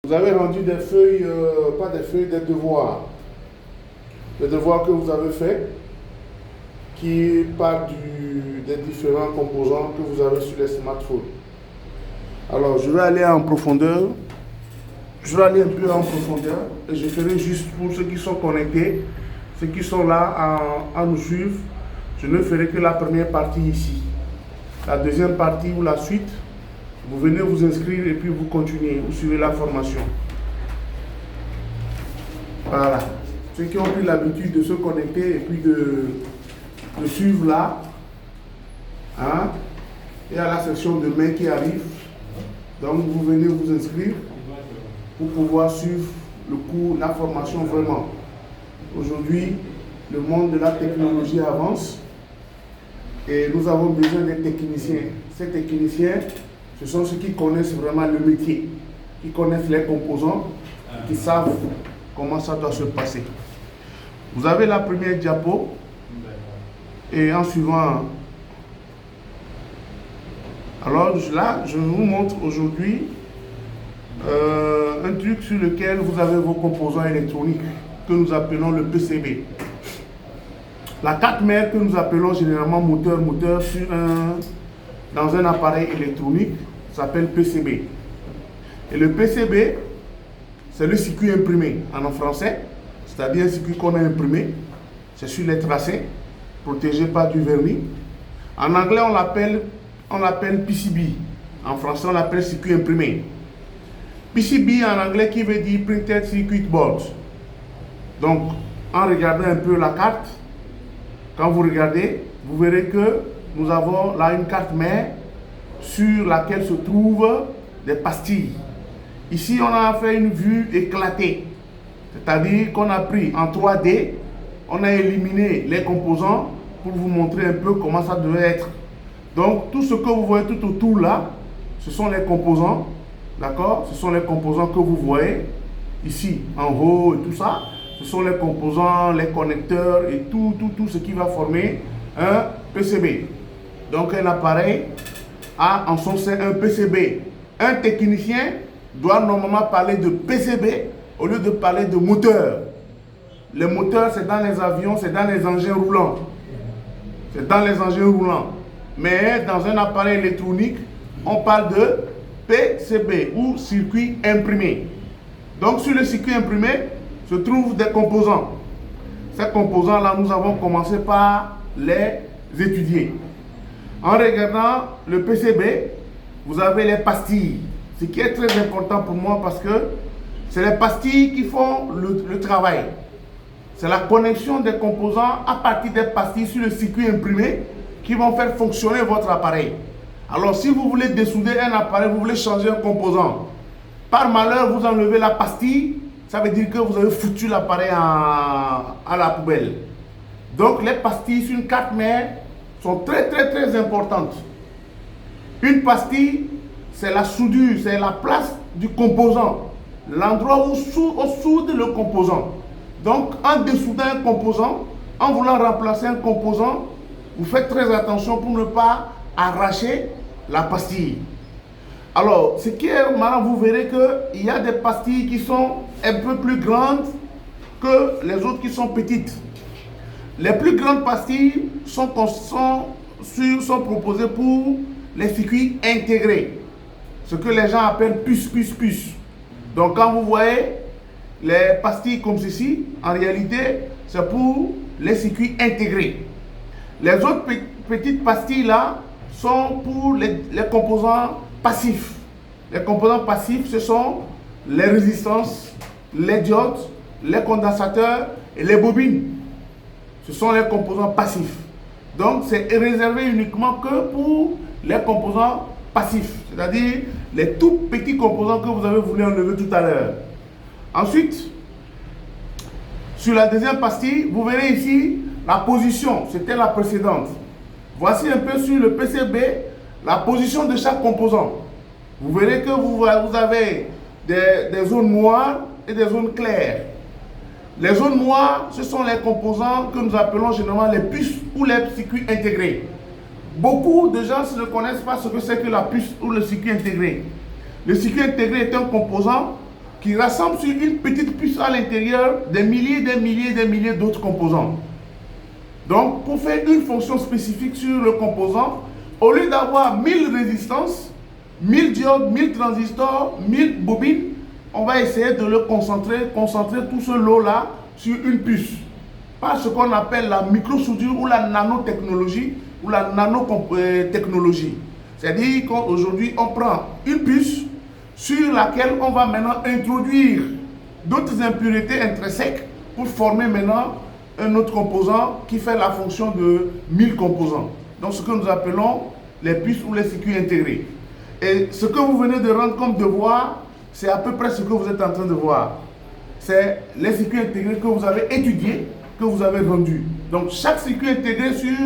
vous avez rendu des feuilles, pas des feuilles, des devoirs. Les devoirs que vous avez faits, qui parlent des différents composants que vous avez sur les smartphones. Alors, je vais aller en profondeur. Je vais aller un peu en profondeur et je ferai juste pour ceux qui sont connectés, ceux qui sont là à nous suivre. Je ne ferai que la première partie ici. La deuxième partie ou la suite, vous venez vous inscrire et puis vous continuez, vous suivez la formation. Voilà. Ceux qui ont pris l'habitude de se connecter et puis de suivre là, hein, il y a la section de main qui arrive. Donc vous venez vous inscrire pour pouvoir suivre le cours, la formation vraiment. Aujourd'hui, le monde de la technologie avance et nous avons besoin des techniciens. Ces techniciens, ce sont ceux qui connaissent vraiment le métier, qui connaissent les composants, qui savent comment ça doit se passer. Vous avez la première diapo et en suivant. Alors là, je vous montre aujourd'hui un truc sur lequel vous avez vos composants électroniques que nous appelons le PCB. La carte mère que nous appelons généralement moteur dans un appareil électronique s'appelle PCB. Et le PCB, c'est le circuit imprimé en français, c'est-à-dire un circuit qu'on a imprimé, c'est sur les tracés, protégé par du vernis. En anglais, on l'appelle PCB. En français, on l'appelle circuit imprimé. PCB en anglais qui veut dire Printed Circuit Board. Donc, en regardant un peu la carte, quand vous regardez, vous verrez que nous avons là une carte mère sur laquelle se trouvent des pastilles. Ici, on a fait une vue éclatée, c'est-à-dire qu'on a pris en 3D, on a éliminé les composants pour vous montrer un peu comment ça devait être. Donc, tout ce que vous voyez tout autour là, ce sont les composants, d'accord? Ce sont les composants que vous voyez ici, en haut et tout ça. Ce sont les composants, les connecteurs et tout ce qui va former un PCB. Donc, un appareil a en son sein un PCB. Un technicien doit normalement parler de PCB au lieu de parler de moteur. Les moteurs, c'est dans les avions, c'est dans les engins roulants. C'est dans les engins roulants. Mais dans un appareil électronique, on parle de PCB ou circuit imprimé. Donc sur le circuit imprimé se trouvent des composants. Ces composants-là, nous avons commencé par les étudier. En regardant le PCB, vous avez les pastilles. Ce qui est très important pour moi parce que c'est les pastilles qui font le travail. C'est la connexion des composants à partir des pastilles sur le circuit imprimé qui vont faire fonctionner votre appareil. Alors si vous voulez dessouder un appareil, vous voulez changer un composant, par malheur vous enlevez la pastille, ça veut dire que vous avez foutu l'appareil à la poubelle. Donc les pastilles sur une carte mère sont très importantes. Une pastille, c'est la soudure, c'est la place du composant, l'endroit où on soude le composant. Donc en dessoudant un composant, en voulant remplacer un composant, vous faites très attention pour ne pas arracher la pastille. Alors, ce qui est marrant, vous verrez qu'il y a des pastilles qui sont un peu plus grandes que les autres qui sont petites. Les plus grandes pastilles sont proposées pour les circuits intégrés. Ce que les gens appellent puce. Donc, quand vous voyez les pastilles comme ceci, en réalité, c'est pour les circuits intégrés. Les autres petites pastilles là sont pour les composants passifs. Les composants passifs, ce sont les résistances, les diodes, les condensateurs et les bobines. Ce sont les composants passifs. Donc, c'est réservé uniquement que pour les composants passifs, c'est-à-dire les tout petits composants que vous avez voulu enlever tout à l'heure. Ensuite, sur la deuxième pastille, vous verrez ici la position, c'était la précédente. Voici un peu sur le PCB la position de chaque composant. Vous verrez que vous avez des zones noires et des zones claires. Les zones noires, ce sont les composants que nous appelons généralement les puces ou les circuits intégrés. Beaucoup de gens ne connaissent pas ce que c'est que la puce ou le circuit intégré. Le circuit intégré est un composant qui rassemble sur une petite puce à l'intérieur des milliers d'autres composants. Donc, pour faire une fonction spécifique sur le composant, au lieu d'avoir 1000 résistances, 1000 diodes, 1000 transistors, 1000 bobines, on va essayer de le concentrer tout ce lot-là sur une puce. Par ce qu'on appelle la microsoudure ou la nanotechnologie ou la nanotechnologie. C'est-à-dire qu'aujourd'hui, on prend une puce sur laquelle on va maintenant introduire d'autres impuretés intrinsèques pour former maintenant un autre composant qui fait la fonction de 1000 composants. Donc ce que nous appelons les puces ou les circuits intégrés. Et ce que vous venez de rendre comme devoir, c'est à peu près ce que vous êtes en train de voir. C'est les circuits intégrés que vous avez étudiés, que vous avez rendus. Donc chaque circuit intégré sur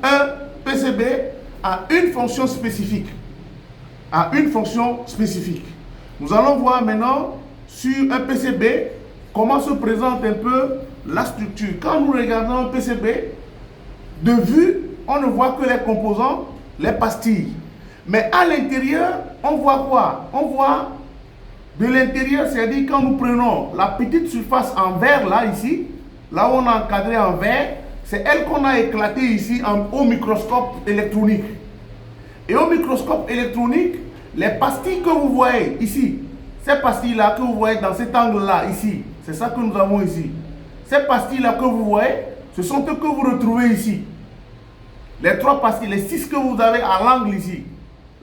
un PCB a une fonction spécifique. Nous allons voir maintenant sur un PCB comment se présente un peu la structure. Quand nous regardons un PCB, de vue, on ne voit que les composants, les pastilles. Mais à l'intérieur, on voit quoi? On voit de l'intérieur, c'est-à-dire quand nous prenons la petite surface en verre, là, ici, là où on a encadré en verre, c'est elle qu'on a éclatée ici au microscope électronique. Et au microscope électronique, les pastilles que vous voyez ici, ces pastilles-là que vous voyez dans cet angle-là, ici, c'est ça que nous avons ici. Ces pastilles-là que vous voyez, ce sont ceux que vous retrouvez ici. Les 3 pastilles, les 6 que vous avez à l'angle ici.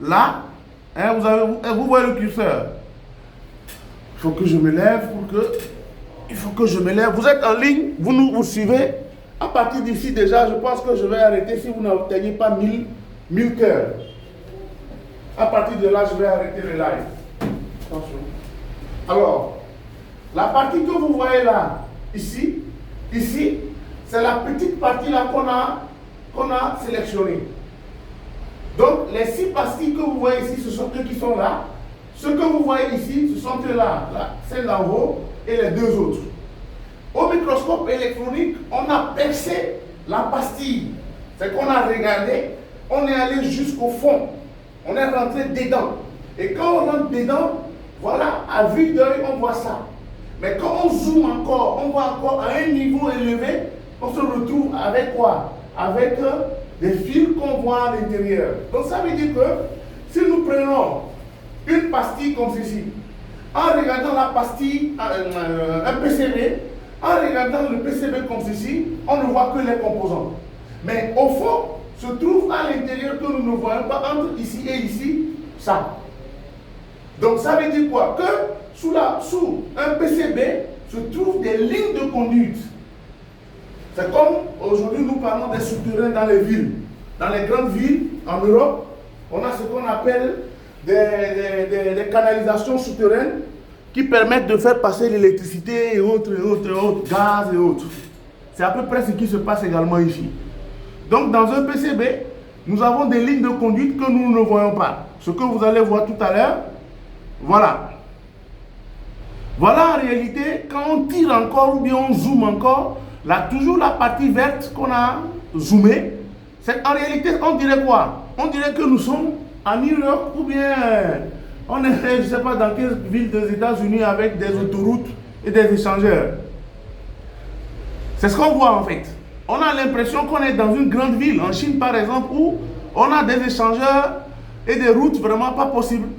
Là, hein, vous voyez le curseur. Il faut que je me lève Vous êtes en ligne, vous suivez. À partir d'ici déjà, je pense que je vais arrêter si vous n'obtenez pas 1000 cœurs. À partir de là, je vais arrêter le live. Attention. Alors, la partie que vous voyez là, ici, c'est la petite partie là qu'on a sélectionnée. Donc, les 6 pastilles que vous voyez ici, ce sont eux qui sont là. Ceux que vous voyez ici, ce sont eux-là, celle d'en haut et les 2 autres. Au microscope électronique, on a percé la pastille. C'est qu'on a regardé, on est allé jusqu'au fond. On est rentré dedans. Et quand on rentre dedans, voilà, à vue d'œil, on voit ça. Mais quand on zoome encore, on voit encore à un niveau élevé, on se retrouve avec quoi? Avec des fils qu'on voit à l'intérieur. Donc ça veut dire que si nous prenons une pastille comme ceci, en regardant la pastille, un PCB, en regardant le PCB comme ceci, on ne voit que les composants. Mais au fond, se trouve à l'intérieur que nous ne voyons pas entre ici et ici, ça. Donc ça veut dire quoi? Que sous un PCB se trouvent des lignes de conduite. C'est comme aujourd'hui nous parlons des souterrains dans les villes. Dans les grandes villes, en Europe, on a ce qu'on appelle des canalisations souterraines qui permettent de faire passer l'électricité et autres, gaz et autres. C'est à peu près ce qui se passe également ici. Donc dans un PCB, nous avons des lignes de conduite que nous ne voyons pas. Ce que vous allez voir tout à l'heure, voilà. Voilà en réalité, quand on tire encore ou bien on zoome encore, là toujours la partie verte qu'on a zoomée, c'est en réalité on dirait quoi? On dirait que nous sommes en New York ou bien on est, je ne sais pas dans quelle ville des États-Unis avec des autoroutes et des échangeurs. C'est ce qu'on voit en fait. On a l'impression qu'on est dans une grande ville, en Chine par exemple, où on a des échangeurs et des routes vraiment pas possibles.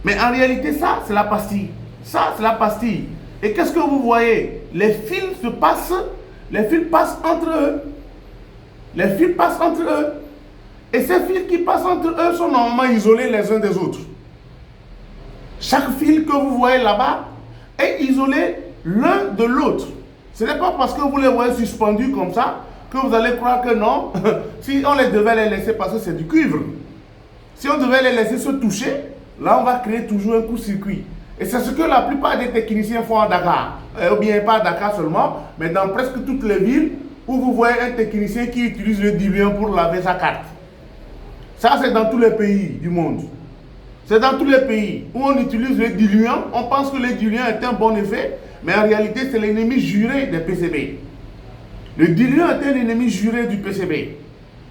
Mais en réalité, ça, c'est la pastille. Ça, c'est la pastille. Et qu'est-ce que vous voyez? Les fils passent entre eux. Les fils passent entre eux. Et ces fils qui passent entre eux sont normalement isolés les uns des autres. Chaque fil que vous voyez là-bas est isolé l'un de l'autre. Ce n'est pas parce que vous les voyez suspendus comme ça que vous allez croire que non. Si on devait les laisser passer, c'est du cuivre. Si on devait les laisser se toucher, là on va créer toujours un court-circuit. Et c'est ce que la plupart des techniciens font à Dakar. Ou bien pas à Dakar seulement, mais dans presque toutes les villes où vous voyez un technicien qui utilise le diluant pour laver sa carte. Ça, c'est dans tous les pays du monde. C'est dans tous les pays où on utilise le diluant. On pense que le diluant est un bon effet, mais en réalité, c'est l'ennemi juré des PCB. Le diluant est un ennemi juré du PCB.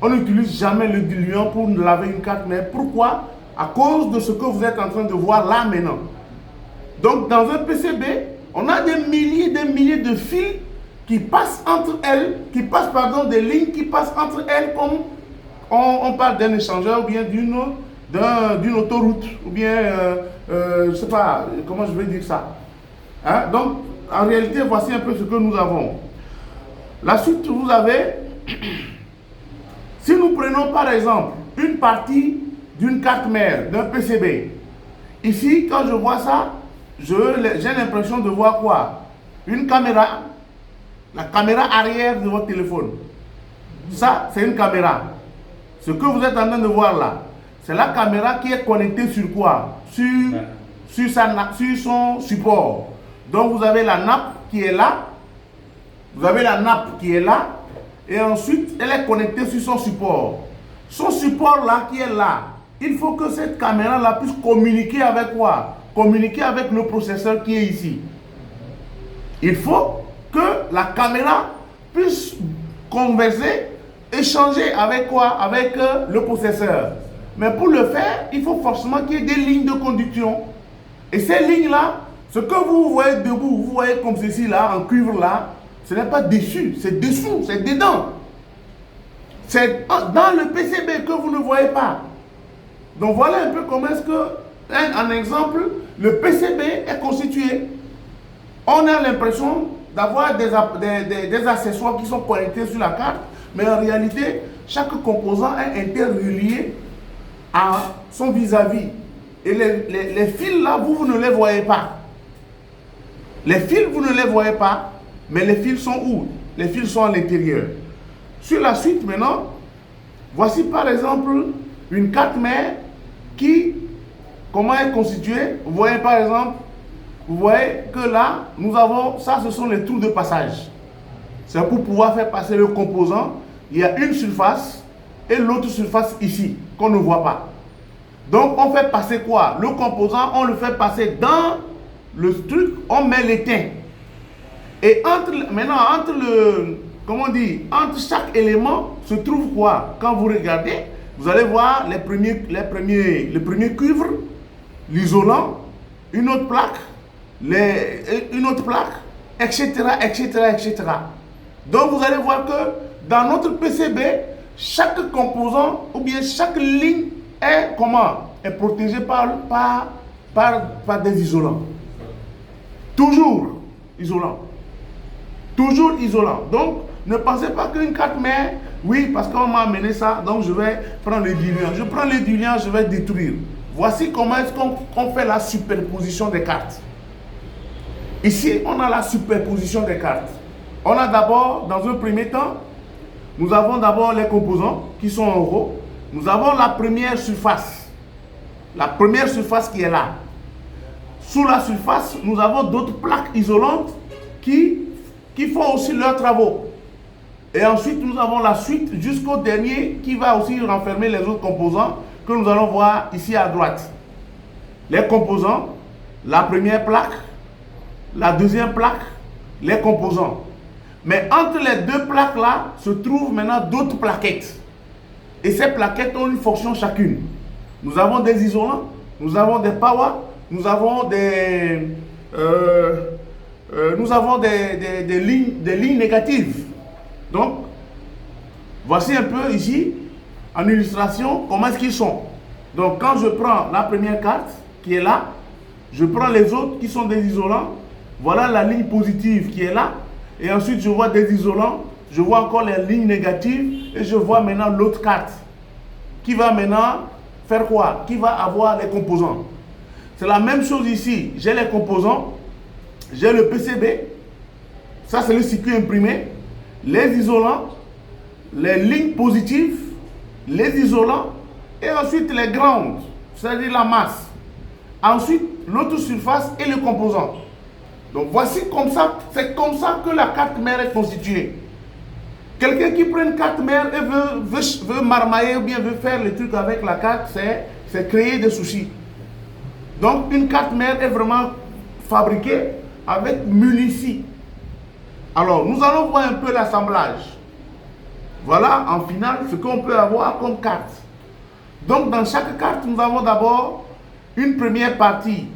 On n'utilise jamais le diluant pour laver une carte. Mais pourquoi? À cause de ce que vous êtes en train de voir là maintenant. Donc, dans un PCB, on a des milliers de fils qui passent entre elles, des lignes qui passent entre elles, comme on parle d'un échangeur ou bien d'une autoroute, ou bien, je ne sais pas, comment je vais dire ça. Hein? Donc, en réalité, voici un peu ce que nous avons. La suite, vous avez, si nous prenons par exemple une partie d'une carte mère, d'un PCB, ici, quand je vois ça, j'ai l'impression de voir quoi? Une caméra, la caméra arrière de votre téléphone. Ça, c'est une caméra. Ce que vous êtes en train de voir là, c'est la caméra qui est connectée sur quoi? Sur son support. Donc vous avez la nappe qui est là. Vous avez la nappe qui est là. Et ensuite, elle est connectée sur son support. Son support là qui est là, il faut que cette caméra là puisse communiquer avec quoi? Communiquer avec le processeur qui est ici. Il faut que la caméra puisse converser, échanger avec quoi? Avec le processeur. Mais pour le faire, il faut forcément qu'il y ait des lignes de conduction. Et ces lignes-là, ce que vous voyez debout, vous voyez comme ceci là, en cuivre là, ce n'est pas dessus, c'est dessous, c'est dedans. C'est dans le PCB que vous ne voyez pas. Donc voilà un peu comment est-ce que, un exemple, le PCB est constitué. On a l'impression d'avoir des accessoires qui sont connectés sur la carte, mais en réalité, chaque composant est interrelié à son vis-à-vis. Et les fils là, vous ne les voyez pas. Les fils, vous ne les voyez pas, mais les fils sont où? Les fils sont à l'intérieur. Sur la suite maintenant, voici par exemple une carte mère qui, comment est constituée? Vous voyez par exemple, vous voyez que là, nous avons, ça ce sont les trous de passage. C'est pour pouvoir faire passer le composant. Il y a une surface et l'autre surface ici, qu'on ne voit pas. Donc on fait passer quoi? Le composant, on le fait passer dans le truc, on met l'étain. Et entre le, comment on dit, entre chaque élément se trouve quoi? Quand vous regardez, vous allez voir le premier cuivre, l'isolant, une autre plaque, etc., etc., etc. Donc vous allez voir que dans notre PCB, chaque composant ou bien chaque ligne est comment? Est protégée par des isolants. Toujours isolant. Toujours isolant. Donc, ne pensez pas qu'une carte mère, oui, parce qu'on m'a amené ça, donc je vais prendre les diluants. Je prends les diluants, je vais détruire. Voici comment est-ce qu'on fait la superposition des cartes. Ici, on a la superposition des cartes. On a d'abord, dans un premier temps, nous avons d'abord les composants qui sont en haut. Nous avons la première surface. La première surface qui est là. Sous la surface, nous avons d'autres plaques isolantes qui font aussi leurs travaux. Et ensuite, nous avons la suite jusqu'au dernier qui va aussi renfermer les autres composants que nous allons voir ici à droite. Les composants, la première plaque, la deuxième plaque, les composants. Mais entre les deux plaques là, se trouvent maintenant d'autres plaquettes. Et ces plaquettes ont une fonction chacune. Nous avons des isolants, nous avons des power, nous avons des lignes négatives. Donc, voici un peu ici, en illustration, comment est-ce qu'ils sont. Donc, quand je prends la première carte qui est là, je prends les autres qui sont des isolants. Voilà la ligne positive qui est là. Et ensuite, je vois des isolants. Je vois encore les lignes négatives. Et je vois maintenant l'autre carte. Qui va maintenant faire quoi? Qui va avoir les composants. C'est la même chose ici. J'ai les composants. J'ai le PCB. Ça, c'est le circuit imprimé. Les isolants. Les lignes positives. Les isolants. Et ensuite, les grounds. C'est-à-dire la masse. Ensuite, l'autre surface et le composant. Donc voici comme ça, c'est comme ça que la carte mère est constituée. Quelqu'un qui prend une carte mère et veut marmailler ou bien veut faire le truc avec la carte, c'est créer des soucis. Donc une carte mère est vraiment fabriquée avec munici. Alors nous allons voir un peu l'assemblage. Voilà en finale ce qu'on peut avoir comme carte. Donc dans chaque carte, nous avons d'abord une première partie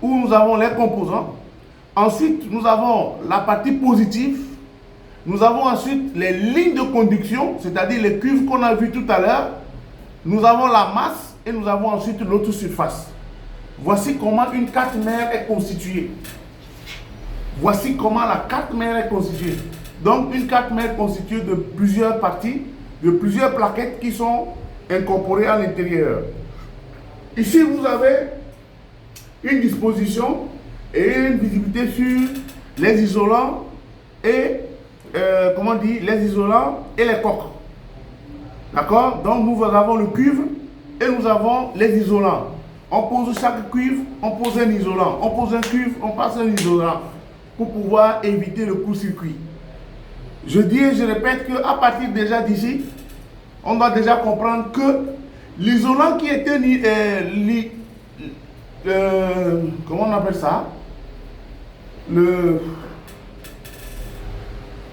où nous avons les composants. Ensuite, nous avons la partie positive. Nous avons ensuite les lignes de conduction, c'est-à-dire les cuves qu'on a vues tout à l'heure. Nous avons la masse et nous avons ensuite l'autre surface. Voici comment une carte mère est constituée. Voici comment la carte mère est constituée. Donc, une carte mère constituée de plusieurs parties, de plusieurs plaquettes qui sont incorporées à l'intérieur. Ici, vous avez une disposition et une visibilité sur les isolants et les isolants et les coques. D'accord? Donc, nous avons le cuivre et nous avons les isolants. On pose chaque cuivre, on pose un isolant. On pose un cuivre, on passe un isolant pour pouvoir éviter le court-circuit. Je dis et je répète qu'à partir déjà d'ici, on doit déjà comprendre que l'isolant qui était comment on appelle ça? Le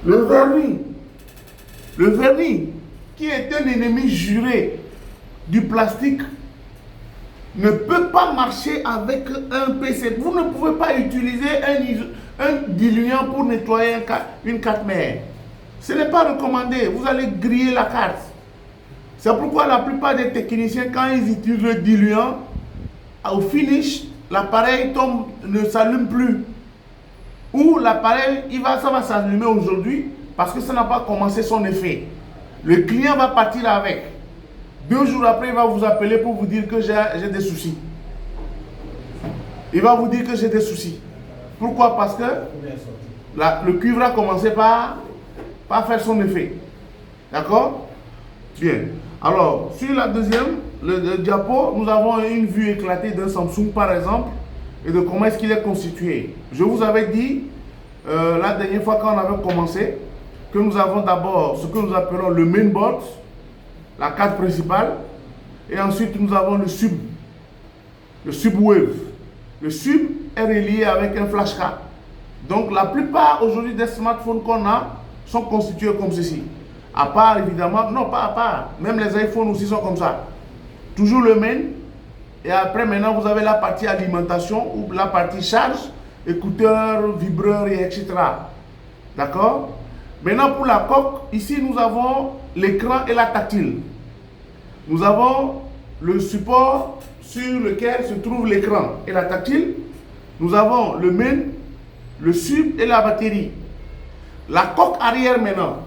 vernis. Le vernis, qui est un ennemi juré du plastique, ne peut pas marcher avec un PC. Vous ne pouvez pas utiliser un diluant pour nettoyer une carte mère. Ce n'est pas recommandé. Vous allez griller la carte. C'est pourquoi la plupart des techniciens, quand ils utilisent le diluant, au finish, l'appareil ne s'allume plus. Ou l'appareil, ça va s'allumer aujourd'hui parce que ça n'a pas commencé son effet. Le client va partir avec. 2 jours après, il va vous appeler pour vous dire que j'ai des soucis. Il va vous dire que j'ai des soucis. Pourquoi? Parce que le cuivre a commencé par faire son effet. D'accord? Bien. Alors, sur la deuxième, le diapo, nous avons une vue éclatée d'un Samsung par exemple et de comment est-ce qu'il est constitué. Je vous avais dit la dernière fois quand on avait commencé que nous avons d'abord ce que nous appelons le mainboard, la carte principale, et ensuite nous avons le subwave. Le sub est relié avec un flashcard. Donc la plupart aujourd'hui des smartphones qu'on a sont constitués comme ceci. À part évidemment, non pas à part, même les iPhones aussi sont comme ça. Toujours le main, et après maintenant vous avez la partie alimentation ou la partie charge, écouteurs, vibreurs et etc. D'accord? Maintenant pour la coque, ici nous avons l'écran et la tactile. Nous avons le support sur lequel se trouve l'écran et la tactile. Nous avons le main, le sub et la batterie. La coque arrière maintenant.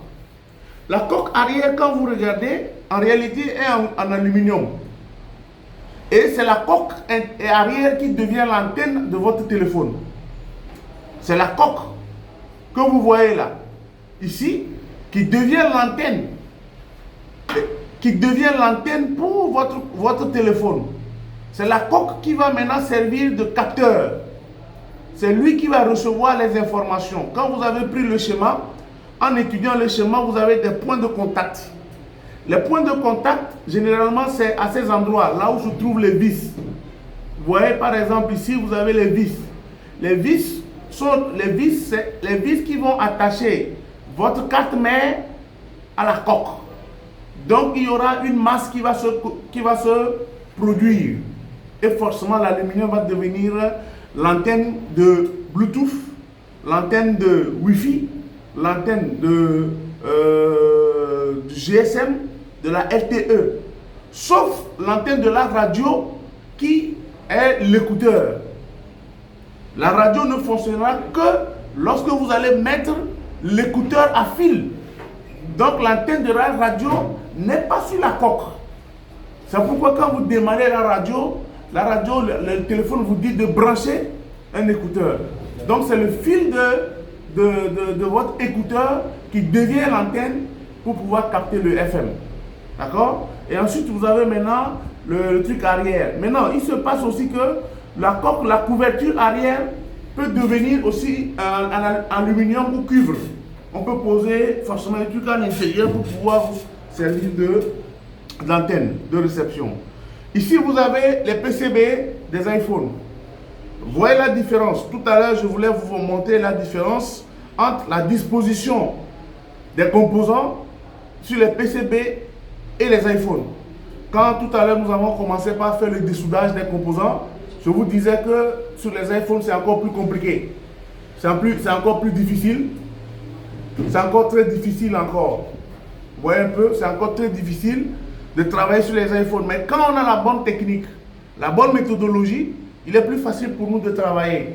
La coque arrière, quand vous regardez, en réalité est en aluminium. Et c'est la coque arrière qui devient l'antenne de votre téléphone. C'est la coque que vous voyez là, ici, qui devient l'antenne. Qui devient l'antenne pour votre téléphone. C'est la coque qui va maintenant servir de capteur. C'est lui qui va recevoir les informations. Quand vous avez pris le schéma, en étudiant le schéma, vous avez des points de contact. Les points de contact, généralement, c'est à ces endroits, là où se trouvent les vis. Vous voyez, par exemple, ici, vous avez les vis. Les vis sont les vis qui vont attacher votre carte mère à la coque. Donc, il y aura une masse qui va se produire. Et forcément, l'aluminium va devenir l'antenne de Bluetooth, l'antenne de Wi-Fi, l'antenne du GSM, de la LTE, sauf l'antenne de la radio qui est l'écouteur. La radio ne fonctionnera que lorsque vous allez mettre l'écouteur à fil. Donc l'antenne de la radio n'est pas sur la coque. C'est pourquoi quand vous démarrez la radio, le téléphone vous dit de brancher un écouteur. Donc c'est le fil de votre écouteur qui devient l'antenne pour pouvoir capter le FM. D'accord? Et ensuite vous avez maintenant le truc arrière. Maintenant il se passe aussi que la coque, la couverture arrière peut devenir aussi en aluminium ou cuivre. On peut poser forcément un truc à l'intérieur pour pouvoir vous servir d'antenne de réception. Ici, vous avez les PCB des iPhones. Vous voyez la différence. Tout à l'heure, je voulais vous montrer la différence entre la disposition des composants sur les PCB et les iPhones. Quand tout à l'heure, nous avons commencé par faire le dessoudage des composants, je vous disais que sur les iPhones, c'est encore plus compliqué. C'est encore plus difficile. C'est encore très difficile encore. Vous voyez un peu, c'est encore très difficile de travailler sur les iPhones. Mais quand on a la bonne technique, la bonne méthodologie, il est plus facile pour nous de travailler.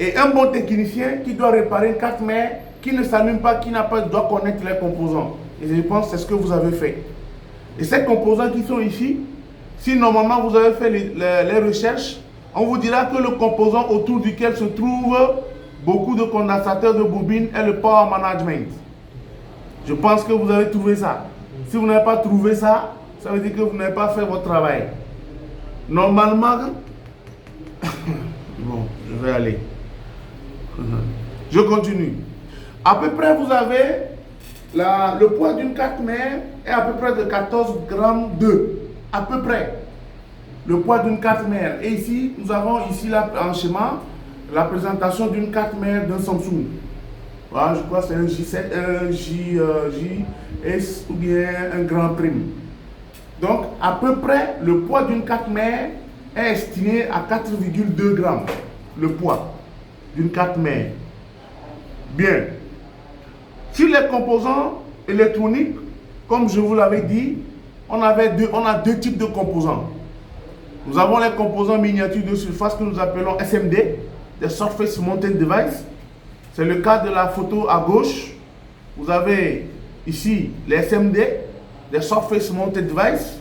Et un bon technicien qui doit réparer une carte mère, qui ne s'allume pas, qui n'a pas, doit connaître les composants. Et je pense que c'est ce que vous avez fait. Et ces composants qui sont ici, si normalement vous avez fait les recherches, on vous dira que le composant autour duquel se trouvent beaucoup de condensateurs de bobines est le Power Management. Je pense que vous avez trouvé ça. Si vous n'avez pas trouvé ça, ça veut dire que vous n'avez pas fait votre travail. Normalement, bon, je vais aller. Je continue. À peu près, vous avez le poids d'une carte mère est à peu près de 14 grammes d'œufs. À peu près. Le poids d'une carte mère. Et ici, nous avons ici là, en schéma la présentation d'une carte mère d'un Samsung. Voilà, je crois que c'est un J7, un JS ou bien un Grand Prime. Donc, à peu près, le poids d'une carte mère est estimé à 4,2 grammes. Le poids d'une carte mère. Bien. Sur les composants électroniques, comme je vous l'avais dit, on a deux types de composants. Nous avons les composants miniatures de surface que nous appelons SMD, des Surface Mounted Device. C'est le cas de la photo à gauche. Vous avez ici les SMD, des Surface Mounted Device.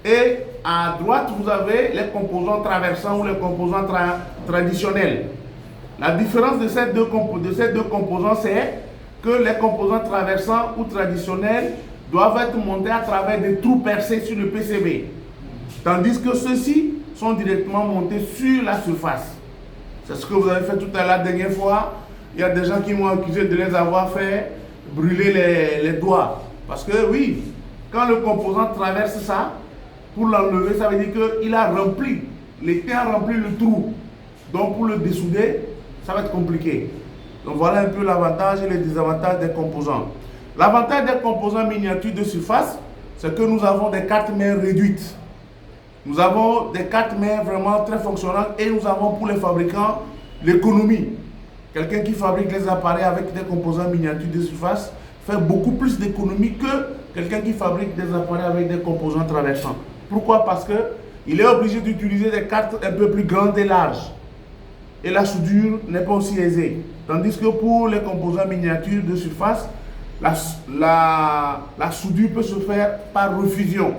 Et à droite, vous avez les composants traversants ou les composants traditionnels. La différence de ces deux composants, c'est que les composants traversants ou traditionnels doivent être montés à travers des trous percés sur le PCB. Tandis que ceux-ci sont directement montés sur la surface. C'est ce que vous avez fait tout à l'heure la dernière fois. Il y a des gens qui m'ont accusé de les avoir fait brûler les doigts. Parce que oui, quand le composant traverse ça, pour l'enlever, ça veut dire qu'il a rempli, l'étain a rempli le trou. Donc pour le dessouder, ça va être compliqué. Donc voilà un peu l'avantage et les désavantages des composants. L'avantage des composants miniatures de surface, c'est que nous avons des cartes mères réduites. Nous avons des cartes mères vraiment très fonctionnelles et nous avons pour les fabricants l'économie. Quelqu'un qui fabrique les appareils avec des composants miniatures de surface fait beaucoup plus d'économie que quelqu'un qui fabrique des appareils avec des composants traversants. Pourquoi? Parce qu'il est obligé d'utiliser des cartes un peu plus grandes et larges. Et la soudure n'est pas aussi aisée. Tandis que pour les composants miniatures de surface, la soudure peut se faire par refusion.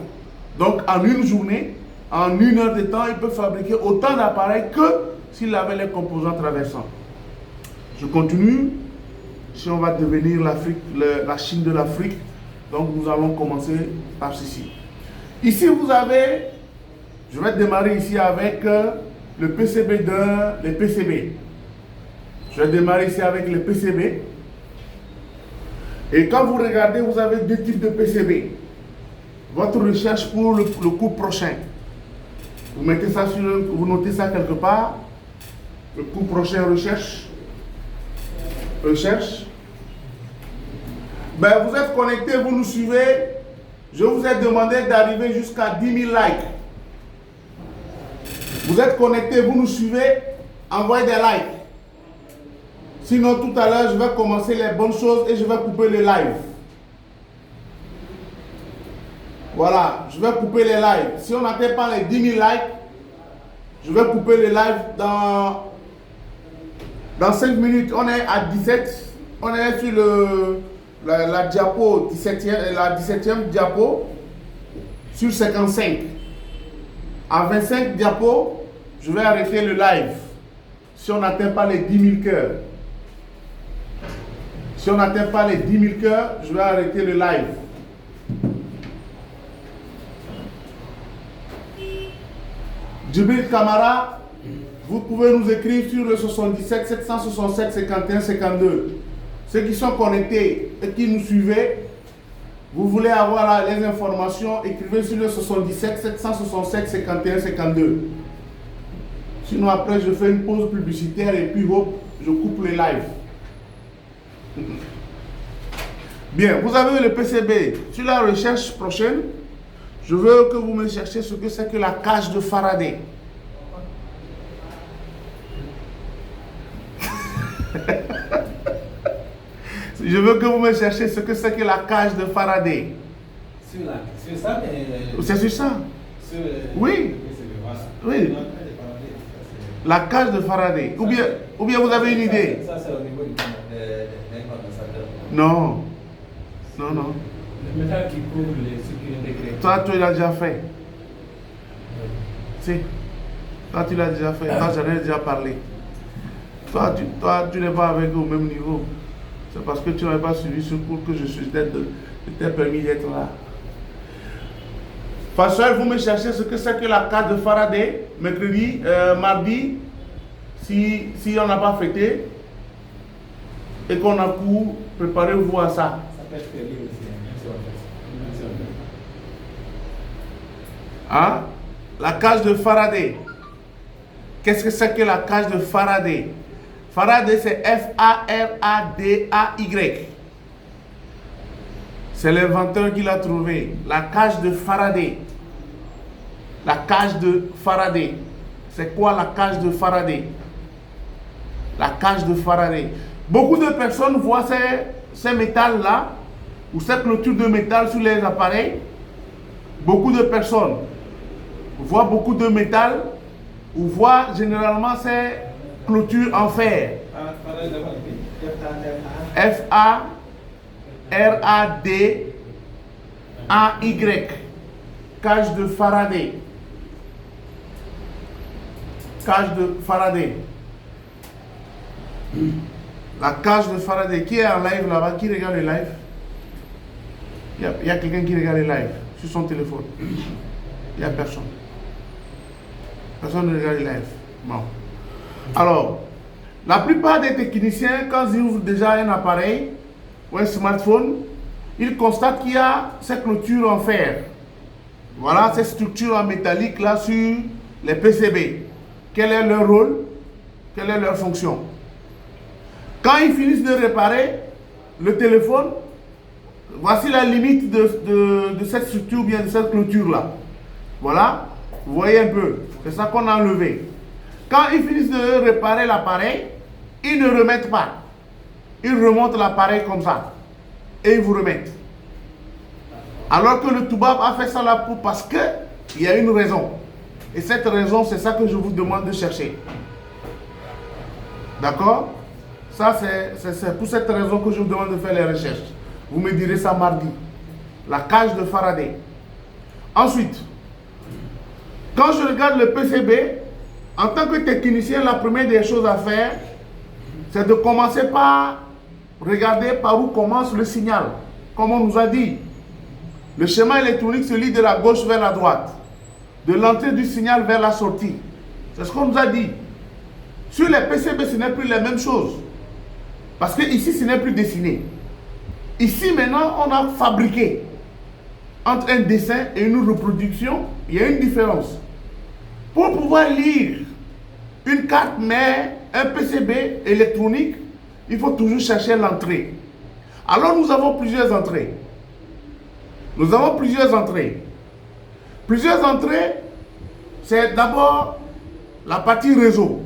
Donc en une journée, en 1 heure de temps, il peut fabriquer autant d'appareils que s'il avait les composants traversants. Je continue. Si on va devenir la Chine de l'Afrique, donc nous allons commencer par ceci. Ici vous avez, je vais démarrer ici avec le PCB les PCB. Je vais démarrer ici avec les PCB. Et quand vous regardez, vous avez deux types de PCB. Votre recherche pour le cours prochain. Vous mettez ça vous notez ça quelque part. Le cours prochain, recherche. Ben, vous êtes connectés, vous nous suivez. Je vous ai demandé d'arriver jusqu'à 10 000 likes. Vous êtes connectés, vous nous suivez. Envoyez des likes. Sinon, tout à l'heure, je vais commencer les bonnes choses et je vais couper le live. Voilà, je vais couper les lives. Si on n'atteint pas les 10 000 likes, je vais couper le live dans 5 minutes. On est à 17. On est sur la diapo 17e, la 17e diapo sur 55. À 25 diapos, je vais arrêter le live. Si on n'atteint pas les 10 000 cœurs. Si on n'atteint pas les 10 000 cœurs, je vais arrêter le live. Djibril Camara, vous pouvez nous écrire sur le 77 767 51 52. Ceux qui sont connectés et qui nous suivez, vous voulez avoir les informations, écrivez sur le 77 767 51 52. Sinon après je fais une pause publicitaire et puis hop, je coupe le live. Bien, vous avez le PCB. Sur la recherche prochaine, je veux que vous me cherchiez ce que c'est que la cage de Faraday. Je veux que vous me cherchiez ce que c'est que la cage de Faraday. Sur ça, mais... C'est sur ça? Oui. Oui. La cage de Faraday. Ou bien vous avez une idée? Ça, c'est au niveau d'un condensateur. Non. Non, non. Le métal qui couvre les circuits intégrés. Toi, tu l'as déjà fait. Si. Toi, tu l'as déjà fait. Toi, j'en ai déjà parlé. Toi, tu n'es pas avec eux au même niveau. C'est parce que tu n'avais pas suivi ce cours que je t'ai permis d'être là. François, vous me cherchez ce que c'est que la cage de Faraday, mercredi, mardi, si on n'a pas fêté et qu'on a cours, préparez-vous à ça. Ça peut être férié aussi. Hein? La cage de Faraday. Qu'est-ce que c'est que la cage de Faraday? Faraday, c'est F-A-R-A-D-A-Y. C'est l'inventeur qui l'a trouvé. La cage de Faraday. La cage de Faraday. C'est quoi la cage de Faraday? La cage de Faraday. Beaucoup de personnes voient ces métals-là, ou ces clôtures de métal sur les appareils. Beaucoup de personnes voient beaucoup de métal, ou voient généralement ces clôtures en fer. F-A-R-A-D-A-Y. Cage de Faraday. Cage de Faraday. La cage de Faraday. Qui est en live là-bas? Qui regarde le live? Il y a quelqu'un qui regarde le live sur son téléphone. Il n'y a personne. Personne ne regarde le live. Bon. Alors, la plupart des techniciens, quand ils ouvrent déjà un appareil ou un smartphone, ils constatent qu'il y a ces clôtures en fer. Voilà, ces structures en métallique là sur les PCB. Quel est leur rôle? Quelle est leur fonction? Quand ils finissent de réparer le téléphone, voici la limite de cette structure ou bien de cette clôture là. Voilà, vous voyez un peu, c'est ça qu'on a enlevé. Quand ils finissent de réparer l'appareil, ils ne remettent pas. Ils remontent l'appareil comme ça. Et ils vous remettent. Alors que le Toubab a fait ça là parce qu'il y a une raison. Et cette raison, c'est ça que je vous demande de chercher. D'accord? Ça, c'est pour cette raison que je vous demande de faire les recherches. Vous me direz ça mardi. La cage de Faraday. Ensuite, quand je regarde le PCB, en tant que technicien, la première des choses à faire, c'est de commencer par regarder par où commence le signal. Comme on nous a dit, le schéma électronique se lit de la gauche vers la droite, de l'entrée du signal vers la sortie. C'est ce qu'on nous a dit. Sur les PCB, ce n'est plus la même chose. Parce que ici, ce n'est plus dessiné. Ici, maintenant, on a fabriqué. Entre un dessin et une reproduction, il y a une différence. Pour pouvoir lire une carte mère, un PCB électronique, il faut toujours chercher l'entrée. Alors nous avons plusieurs entrées. Nous avons plusieurs entrées. Plusieurs entrées, c'est d'abord la partie réseau,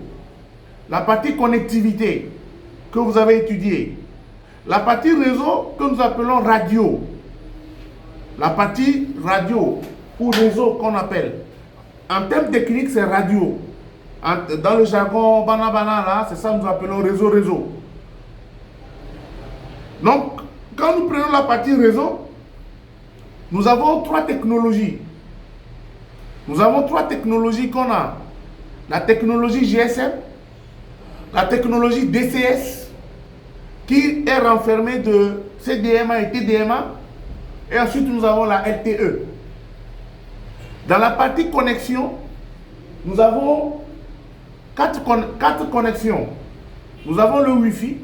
la partie connectivité que vous avez étudiée, la partie réseau que nous appelons radio, la partie radio ou réseau qu'on appelle. En termes techniques, c'est radio. Dans le jargon banabana, là, c'est ça que nous appelons réseau. Donc, quand nous prenons la partie réseau, nous avons trois technologies. Nous avons trois technologies qu'on a. La technologie GSM, la technologie DCS, qui est renfermée de CDMA et TDMA, et ensuite nous avons la LTE. Dans la partie connexion, nous avons quatre connexions. Nous avons le Wi-Fi,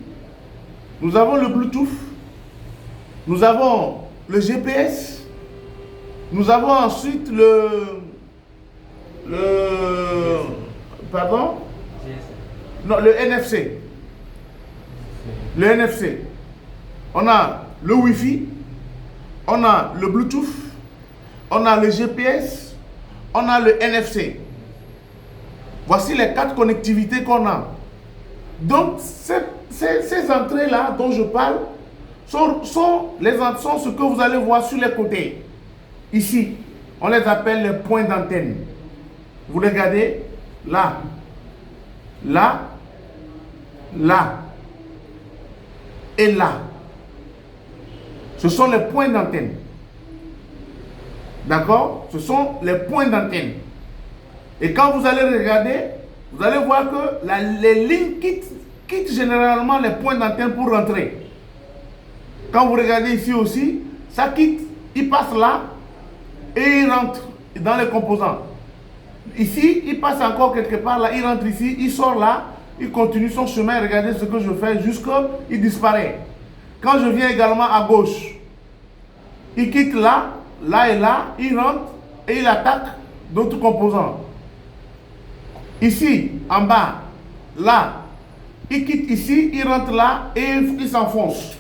nous avons le Bluetooth, nous avons le GPS, nous avons ensuite le NFC. Le NFC. On a le Wi-Fi, on a le Bluetooth, on a le GPS, on a le NFC. Voici les quatre connectivités qu'on a. Donc, ces entrées-là dont je parle sont ce que vous allez voir sur les côtés. Ici, on les appelle les points d'antenne. Vous regardez, là, là, là et là. Ce sont les points d'antenne. D'accord? Ce sont les points d'antenne. Et quand vous allez regarder, vous allez voir que les lignes quittent généralement les points d'antenne pour rentrer. Quand vous regardez ici aussi, ça quitte, il passe là et il rentre dans les composants. Ici, il passe encore quelque part là, il rentre ici, il sort là, il continue son chemin. Regardez ce que je fais jusqu'à il disparaît. Quand je viens également à gauche, il quitte là, là et là, il rentre et il attaque d'autres composants. Ici, en bas, là, il quitte ici, il rentre là et il s'enfonce.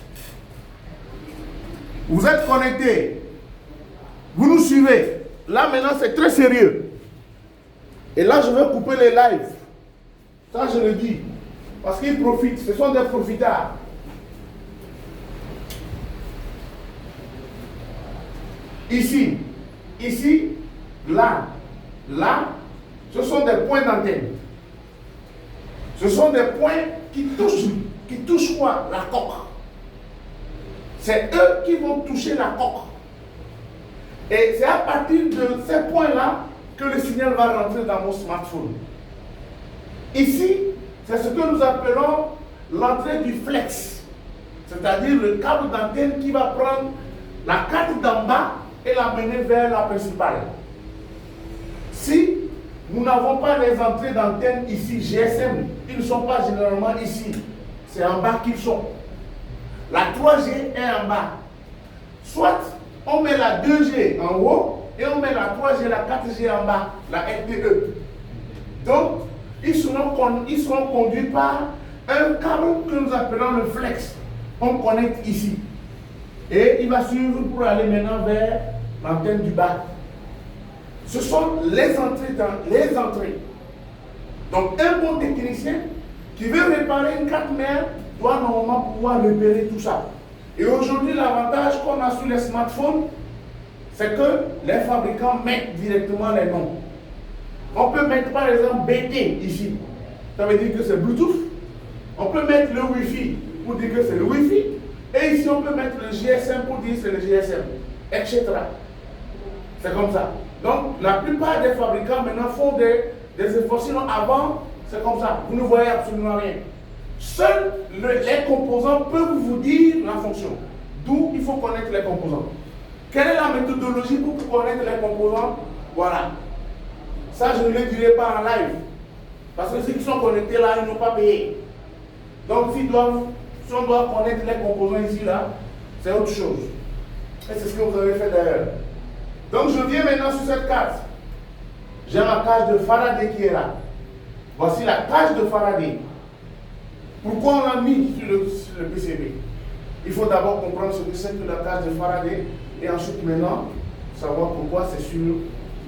Vous êtes connectés, vous nous suivez. Là maintenant c'est très sérieux. Et là je vais couper les lives. Ça je le dis. Parce qu'ils profitent, ce sont des profitards. Ici, ici, là, là, ce sont des points d'antenne. Ce sont des points qui touchent quoi? La coque. C'est eux qui vont toucher la coque. Et c'est à partir de ces points-là que le signal va rentrer dans mon smartphone. Ici, c'est ce que nous appelons l'entrée du flex. C'est-à-dire le câble d'antenne qui va prendre la carte d'en bas et l'amener vers la principale. Si nous n'avons pas les entrées d'antenne ici, GSM, ils ne sont pas généralement ici. C'est en bas qu'ils sont. La 3G est en bas. Soit on met la 2G en haut et on met la 3G, la 4G en bas, la LTE. Donc, ils seront conduits par un câble que nous appelons le flex. On connecte ici. Et il va suivre pour aller maintenant vers l'antenne du bas. Ce sont les entrées dans les entrées. Donc, un bon technicien qui veut réparer une carte mère doit normalement pouvoir repérer tout ça. Et aujourd'hui, l'avantage qu'on a sur les smartphones, c'est que les fabricants mettent directement les noms. On peut mettre par exemple BT ici, ça veut dire que c'est Bluetooth. On peut mettre le Wi-Fi pour dire que c'est le Wi-Fi. Et ici, on peut mettre le GSM pour dire que c'est le GSM, etc. C'est comme ça. Donc, la plupart des fabricants maintenant font des efforts. Sinon, avant, c'est comme ça. Vous ne voyez absolument rien. Seuls les composants peuvent vous dire la fonction. D'où il faut connaître les composants. Quelle est la méthodologie pour connaître les composants? Voilà. Ça, je ne le dirai pas en live. Parce que ceux qui sont connectés là, ils n'ont pas payé. Donc, si on doit connaître les composants ici, là, c'est autre chose. Et c'est ce que vous avez fait d'ailleurs. Donc, je viens maintenant sur cette carte. J'ai ma cage de Faraday qui est là. Voici la cage de Faraday. Pourquoi on l'a mis sur le PCB? Il faut d'abord comprendre ce que c'est que la cage de Faraday et ensuite maintenant savoir pourquoi c'est sur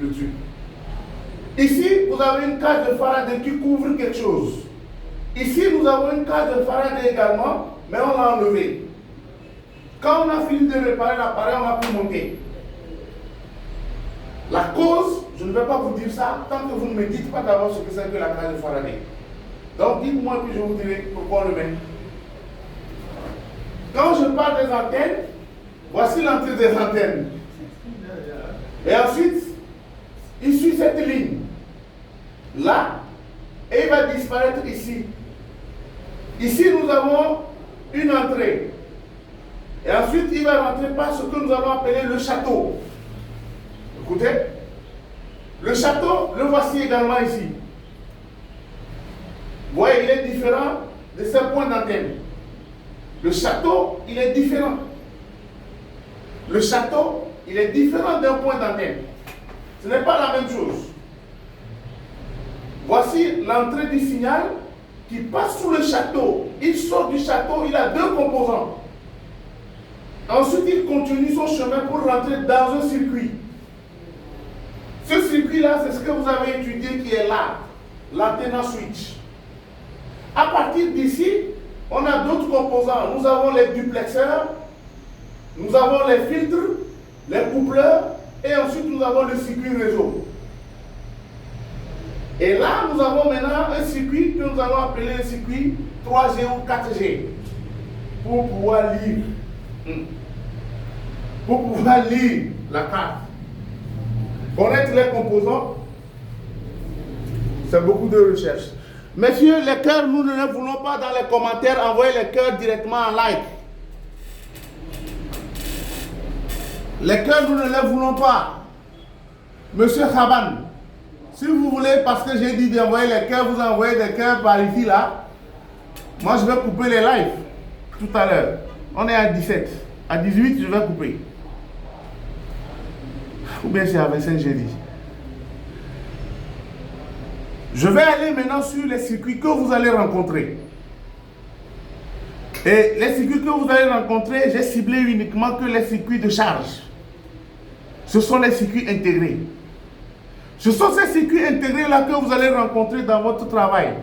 le tube. Ici, vous avez une cage de Faraday qui couvre quelque chose. Ici, nous avons une cage de Faraday également, mais on l'a enlevée. Quand on a fini de réparer l'appareil, on a pu monter. La cause, je ne vais pas vous dire ça tant que vous ne me dites pas d'abord ce que c'est que la cage de Faraday. Donc dites-moi puis je vous dirai pourquoi on le met. Quand je parle des antennes, voici l'entrée des antennes. Et ensuite, il suit cette ligne. Là, et il va disparaître ici. Ici, nous avons une entrée. Et ensuite, il va rentrer par ce que nous allons appeler le château. Écoutez. Le château, le voici également ici. Vous voyez, il est différent de ces points d'antenne. Le château, il est différent. Le château, il est différent d'un point d'antenne. Ce n'est pas la même chose. Voici l'entrée du signal qui passe sous le château. Il sort du château, il a deux composants. Ensuite, il continue son chemin pour rentrer dans un circuit. Ce circuit-là, c'est ce que vous avez étudié qui est là, l'antenna switch. À partir d'ici, On a d'autres composants. Nous avons les duplexeurs, nous avons les filtres, les coupleurs, et ensuite nous avons le circuit réseau. Et là, nous avons maintenant un circuit que nous allons appeler un circuit 3G ou 4G pour pouvoir lire. Pour pouvoir lire la carte. Connaître les composants, c'est beaucoup de recherche. Messieurs, les cœurs, nous ne les voulons pas dans les commentaires. Envoyez les cœurs directement en like. Les cœurs, nous ne les voulons pas. Monsieur Khaban, si vous voulez, parce que j'ai dit d'envoyer les cœurs, vous envoyez des cœurs par ici, là. Moi, je vais couper les lives tout à l'heure. On est à 17. À 18, je vais couper. Ou bien c'est à 25, j'ai dit. Je vais aller maintenant sur les circuits que vous allez rencontrer. Et les circuits que vous allez rencontrer, j'ai ciblé uniquement que les circuits de charge. Ce sont les circuits intégrés. Ce sont ces circuits intégrés-là que vous allez rencontrer dans votre travail.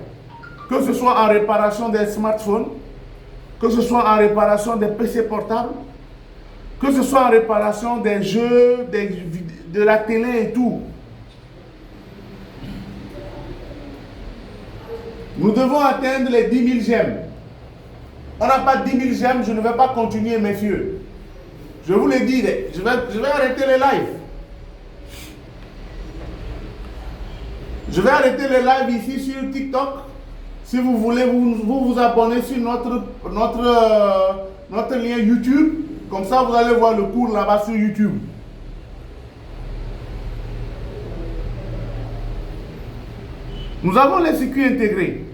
Que ce soit en réparation des smartphones, que ce soit en réparation des PC portables, que ce soit en réparation des jeux, de la télé et tout. Nous devons atteindre les 10 000 j'aime. On n'a pas 10 000 j'aime, je ne vais pas continuer, messieurs. Je vous l'ai dit, je vais arrêter les lives. Je vais arrêter les lives ici sur TikTok. Si vous voulez vous abonner sur notre lien YouTube. Comme ça, vous allez voir le cours là-bas sur YouTube. Nous avons les circuits intégrés.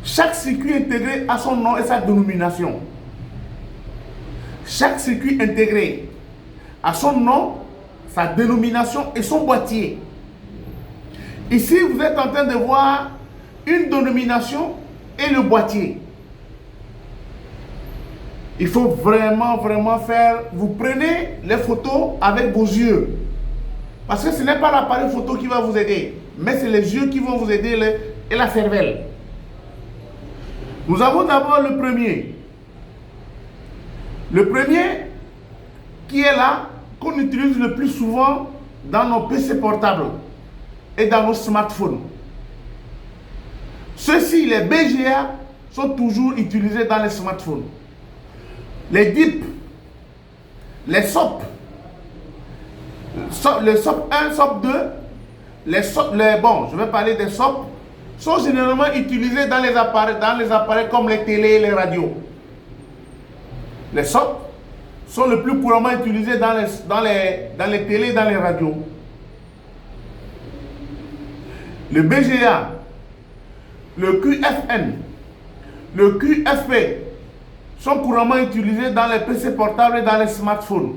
Chaque circuit intégré a son nom et sa dénomination. Chaque circuit intégré a son nom, sa dénomination et son boîtier. Ici, vous êtes en train de voir une dénomination et le boîtier. Il faut vraiment faire... Vous prenez les photos avec vos yeux. Parce que ce n'est pas l'appareil photo qui va vous aider. Mais c'est les yeux qui vont vous aider et la cervelle. Nous avons d'abord le premier. Le premier qui est là, qu'on utilise le plus souvent dans nos PC portables et dans nos smartphones. Ceux-ci, les BGA, sont toujours utilisés dans les smartphones. Les DIP, les SOP, le SOP 1, SOP 2, je vais parler des SOP, sont généralement utilisés dans les appareils comme les télés et les radios. Les SOP sont le plus couramment utilisés dans les télés et dans les radios. Le BGA, le QFN, le QFP sont couramment utilisés dans les PC portables et dans les smartphones.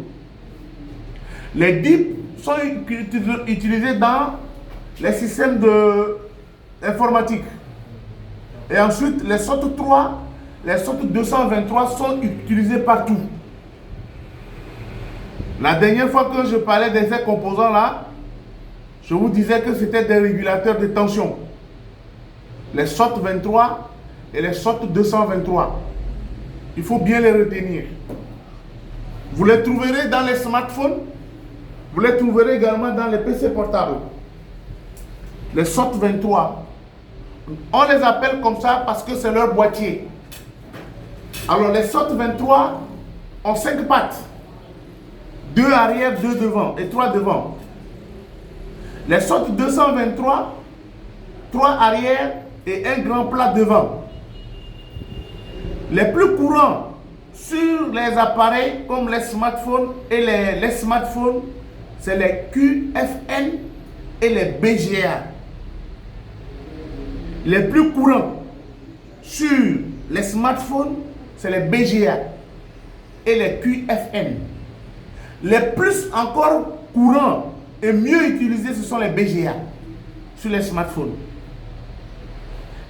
Les DIP sont utilisés dans les systèmes informatiques. Et ensuite, les SOT 3, les SOT 223 sont utilisés partout. La dernière fois que je parlais de ces composants-là, je vous disais que c'était des régulateurs de tension. Les SOT 23 et les SOT 223. Il faut bien les retenir. Vous les trouverez dans les smartphones. Vous les trouverez également dans les PC portables. Les SOT 23. On les appelle comme ça parce que c'est leur boîtier. Alors les SOT 23 ont 5 pattes. 2 arrière, 2 devant et 3 devant. Les SOT 223, 3 arrière et un grand plat devant. Les plus courants sur les appareils comme les smartphones et les smartphones, c'est les QFN et les BGA. Les plus courants sur les smartphones, c'est les BGA et les QFN. Les plus encore courants et mieux utilisés, ce sont les BGA sur les smartphones.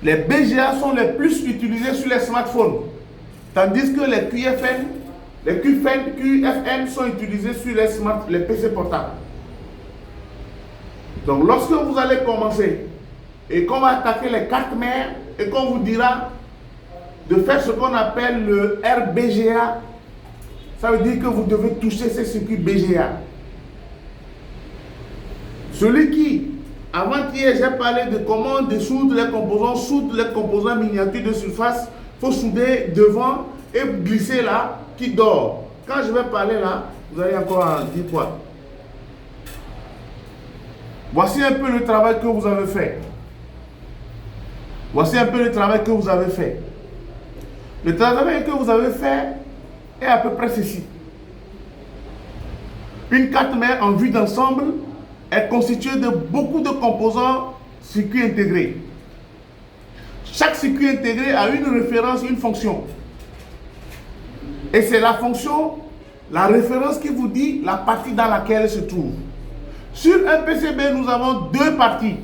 Les BGA sont les plus utilisés sur les smartphones, tandis que les QFN sont utilisés sur les PC portables. Donc lorsque vous allez commencer et qu'on va attaquer les cartes mères et qu'on vous dira de faire ce qu'on appelle le RBGA. Ça veut dire que vous devez toucher ces circuits BGA. Celui qui, avant-hier, j'ai parlé de comment dissoudre les composants miniatures de surface. Il faut souder devant et glisser là, qui dort. Quand je vais parler là, vous allez encore en dire quoi? Voici un peu le travail que vous avez fait. Voici un peu le travail que vous avez fait. Le travail que vous avez fait est à peu près ceci. Une carte mère en vue d'ensemble est constituée de beaucoup de composants circuits intégrés. Chaque circuit intégré a une référence, une fonction. Et c'est la fonction, la référence qui vous dit la partie dans laquelle elle se trouve. Sur un PCB, nous avons deux parties.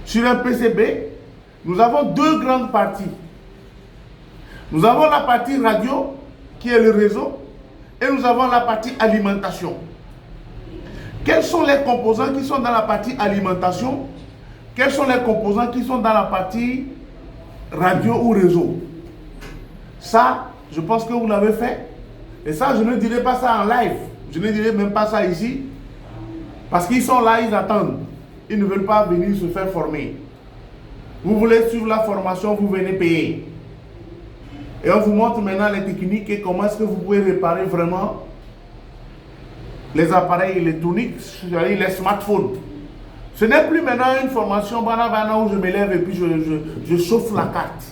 Sur un PCB, nous avons deux grandes parties. Nous avons la partie radio, qui est le réseau, et nous avons la partie alimentation. Quels sont les composants qui sont dans la partie alimentation? Quels sont les composants qui sont dans la partie radio ou réseau? Ça, je pense que vous l'avez fait. Et ça, je ne dirai pas ça en live. Je ne dirai même pas ça ici. Parce qu'ils sont là, ils attendent. Ils ne veulent pas venir se faire former. Vous voulez suivre la formation, vous venez payer. Et on vous montre maintenant les techniques et comment est-ce que vous pouvez réparer vraiment les appareils électroniques, les smartphones. Ce n'est plus maintenant une formation où je me lève et puis je chauffe la carte.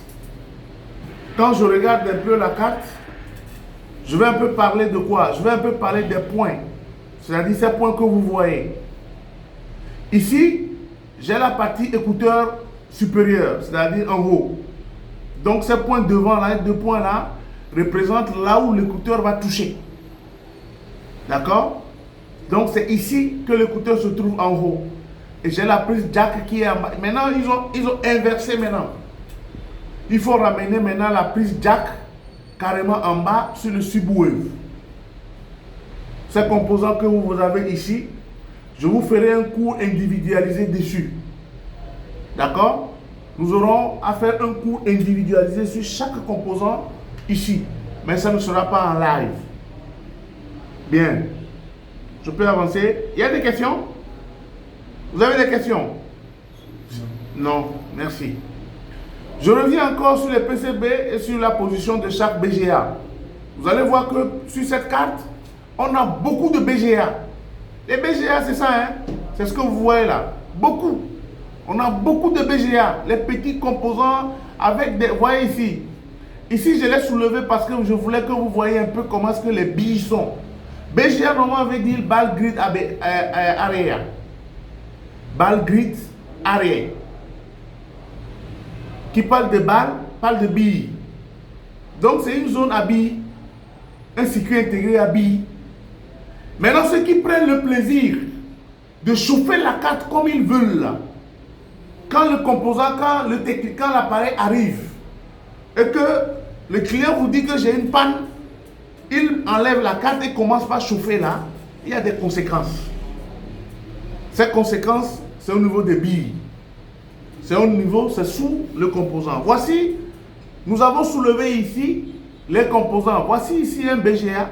Quand je regarde un peu la carte, je vais un peu parler de quoi? Je vais un peu parler des points. C'est-à-dire ces points que vous voyez. Ici, j'ai la partie écouteur supérieur, c'est-à-dire en haut. Donc ces points devant là, deux points là, représentent là où l'écouteur va toucher. D'accord? Donc c'est ici que l'écouteur se trouve en haut. Et j'ai la prise jack qui est en bas. Maintenant, ils ont inversé maintenant. Il faut ramener maintenant la prise jack carrément en bas sur le subwoofer. Ces composants que vous avez ici, je vous ferai un cours individualisé dessus. D'accord? Nous aurons à faire un cours individualisé sur chaque composant ici. Mais ça ne sera pas en live. Bien. Je peux avancer. Il y a des questions? Vous avez des questions? Non, merci. Je reviens encore sur les PCB et sur la position de chaque BGA. Vous allez voir que sur cette carte, on a beaucoup de BGA. Les BGA, c'est ça, hein? C'est ce que vous voyez là. Beaucoup. On a beaucoup de BGA. Les petits composants avec des... Vous voyez ici. Ici, je l'ai soulevé parce que je voulais que vous voyez un peu comment est-ce que les billes sont. BGA, normalement, veut dire ball grid area. Ball grid area. Qui parle de balles, parle de billes. Donc, c'est une zone à billes. Un circuit intégré à billes. Maintenant, ceux qui prennent le plaisir de chauffer la carte comme ils veulent, là, quand le composant, quand l'appareil arrive, et que le client vous dit que j'ai une panne, il enlève la carte et commence par chauffer là, il y a des conséquences. Ces conséquences, c'est au niveau des billes. C'est au niveau, c'est sous le composant. Voici, nous avons soulevé ici les composants. Voici ici un BGA,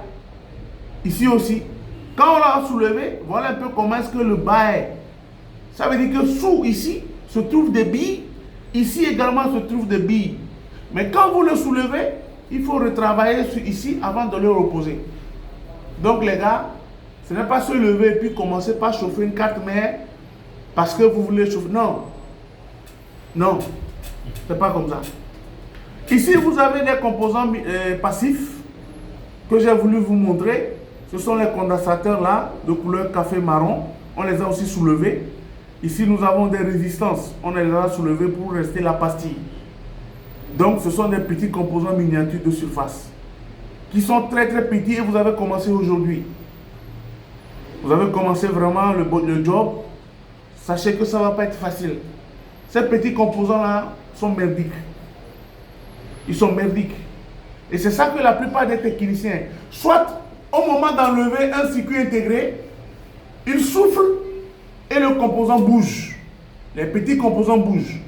ici aussi. Quand on l'a soulevé, voilà un peu comment est-ce que le bas est. Ça veut dire que sous ici se trouvent des billes, ici également se trouvent des billes. Mais quand vous le soulevez, il faut retravailler sur ici avant de le reposer. Donc les gars, ce n'est pas se lever et puis commencer par chauffer une carte mère parce que vous voulez chauffer. Non. Non. C'est pas comme ça. Ici, vous avez des composants passifs que j'ai voulu vous montrer. Ce sont les condensateurs là, de couleur café marron. On les a aussi soulevés. Ici, nous avons des résistances. On les a soulevées pour rester la pastille. Donc, ce sont des petits composants miniatures de surface qui sont très très petits et vous avez commencé aujourd'hui. Vous avez commencé vraiment le job. Sachez que ça ne va pas être facile. Ces petits composants-là sont merdiques. Ils sont merdiques. Et c'est ça que la plupart des techniciens, soit au moment d'enlever un circuit intégré, ils soufflent et le composant bouge. Les petits composants bougent.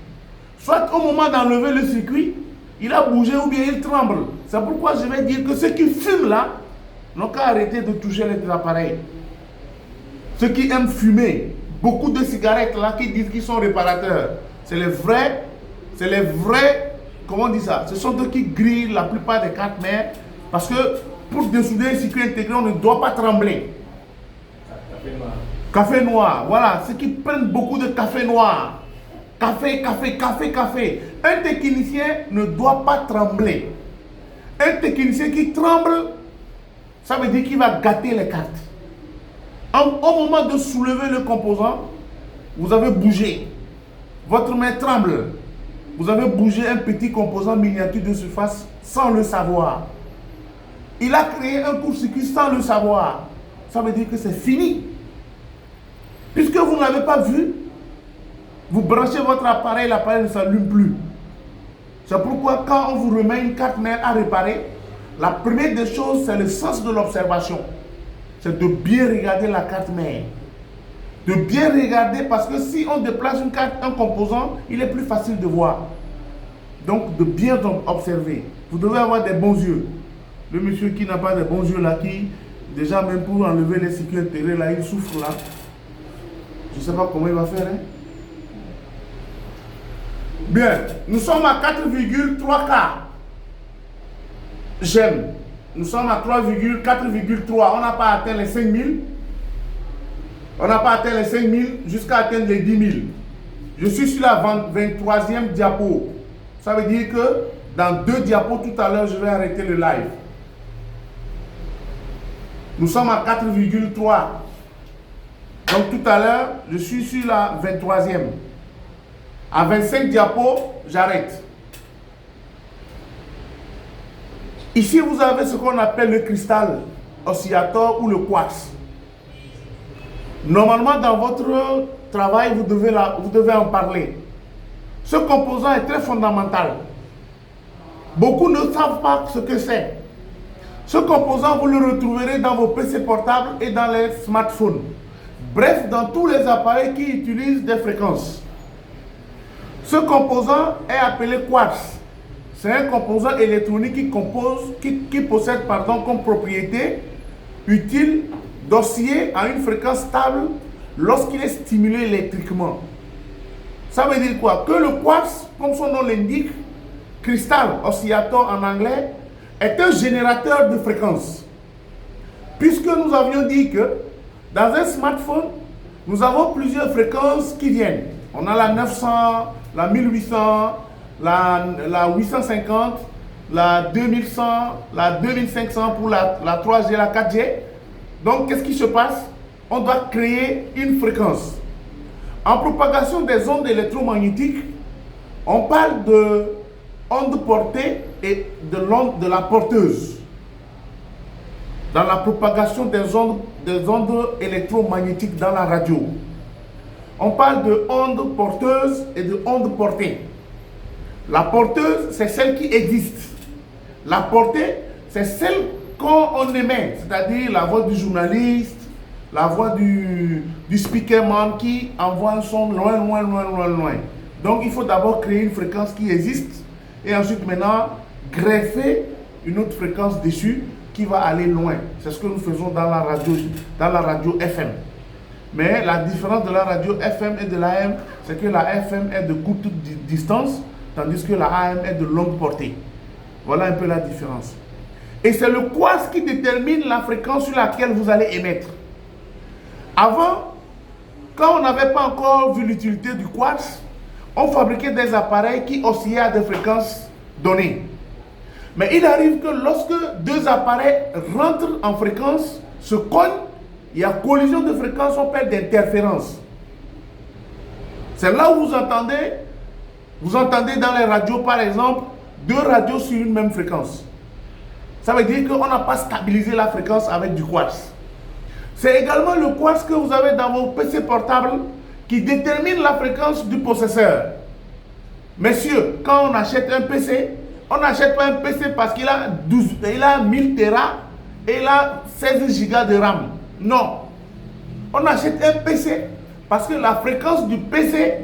Soit au moment d'enlever le circuit, il a bougé ou bien il tremble. C'est pourquoi je vais dire que ceux qui fument là n'ont qu'à arrêter de toucher les appareils. Ceux qui aiment fumer, beaucoup de cigarettes là qui disent qu'ils sont réparateurs, c'est les vrais, comment on dit ça? Ce sont eux qui grillent la plupart des cartes mères parce que pour dessouder un circuit intégré, on ne doit pas trembler. Café noir. Café noir, voilà, ceux qui prennent beaucoup de café noir. Café. Un technicien ne doit pas trembler. Un technicien qui tremble, ça veut dire qu'il va gâter les cartes. Au moment de soulever le composant, vous avez bougé. Votre main tremble. Vous avez bougé un petit composant miniature de surface sans le savoir. Il a créé un court-circuit sans le savoir. Ça veut dire que c'est fini. Puisque vous ne l'avez pas vu, vous branchez votre appareil, l'appareil ne s'allume plus. C'est pourquoi quand on vous remet une carte mère à réparer, la première des choses, c'est le sens de l'observation. C'est de bien regarder la carte mère. De bien regarder parce que si on déplace une carte, un composant, il est plus facile de voir. Donc de bien observer. Vous devez avoir des bons yeux. Le monsieur qui n'a pas de bons yeux là, qui déjà même pour enlever les circuits intégrés là, il souffre là. Je ne sais pas comment il va faire. Hein? Bien, nous sommes à 4,3K. J'aime. Nous sommes à 4,3. On n'a pas atteint les 5000. On n'a pas atteint les 5000 jusqu'à atteindre les 10 000. Je suis sur la 23e diapo. Ça veut dire que dans 2 diapos tout à l'heure, je vais arrêter le live. Nous sommes à 4,3. Donc tout à l'heure, je suis sur la 23e. À 25 diapos, j'arrête. Ici, vous avez ce qu'on appelle le cristal oscillateur ou le quartz. Normalement, dans votre travail, vous devez en parler. Ce composant est très fondamental. Beaucoup ne savent pas ce que c'est. Ce composant, vous le retrouverez dans vos PC portables et dans les smartphones. Bref, dans tous les appareils qui utilisent des fréquences. Ce composant est appelé quartz. C'est un composant électronique qui possède comme propriété utile d'osciller à une fréquence stable lorsqu'il est stimulé électriquement. Ça veut dire quoi? Que le quartz, comme son nom l'indique, cristal oscillateur en anglais, est un générateur de fréquences. Puisque nous avions dit que dans un smartphone, nous avons plusieurs fréquences qui viennent. On a la 900, la 1800, la 850, la 2100, la 2500 pour la 3G, la 4G. Donc, qu'est-ce qui se passe? On doit créer une fréquence. En propagation des ondes électromagnétiques, on parle de onde portée et de l'onde de la porteuse. Dans la propagation des ondes électromagnétiques dans la radio, on parle de onde porteuse et de onde portée. La porteuse, c'est celle qui existe. La portée, c'est celle qu'on émet, c'est-à-dire la voix du journaliste, la voix du speakerman qui envoie un son loin. Donc, il faut d'abord créer une fréquence qui existe et ensuite maintenant greffer une autre fréquence dessus qui va aller loin. C'est ce que nous faisons dans la radio FM. Mais la différence de la radio FM et de l'AM, c'est que la FM est de courte distance, tandis que la AM est de longue portée. Voilà un peu la différence. Et c'est le quartz qui détermine la fréquence sur laquelle vous allez émettre. Avant, quand on n'avait pas encore vu l'utilité du quartz, on fabriquait des appareils qui oscillaient à des fréquences données. Mais il arrive que lorsque 2 appareils rentrent en fréquence, se cognent, il y a collision de fréquences, on parle d'interférence. C'est là où vous entendez dans les radios, par exemple, 2 radios sur une même fréquence. Ça veut dire qu'on n'a pas stabilisé la fréquence avec du quartz. C'est également le quartz que vous avez dans vos PC portables qui détermine la fréquence du processeur. Messieurs, quand on achète un PC, on n'achète pas un PC parce qu'il a 1000 Tera et il a 16 Go de RAM. Non. On achète un PC parce que la fréquence du PC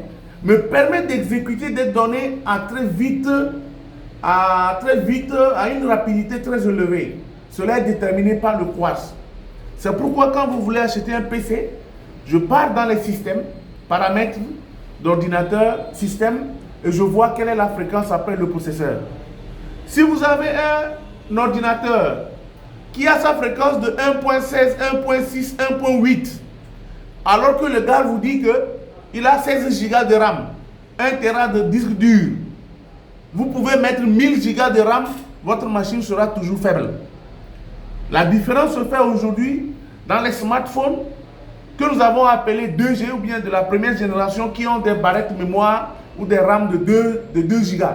me permet d'exécuter des données à très vite très vite, à une rapidité très élevée. Cela est déterminé par le quartz. C'est pourquoi quand vous voulez acheter un PC, je pars dans les systèmes, paramètres d'ordinateur, système, et je vois quelle est la fréquence après le processeur. Si vous avez un ordinateur qui a sa fréquence de 1.16, 1.6, 1.8, alors que le gars vous dit qu'il a 16 Go de RAM, 1 Tera de disque dur, vous pouvez mettre 1000 Go de RAM, votre machine sera toujours faible. La différence se fait aujourd'hui dans les smartphones que nous avons appelés 2G ou bien de la première génération qui ont des barrettes mémoire ou des RAM de 2 Go.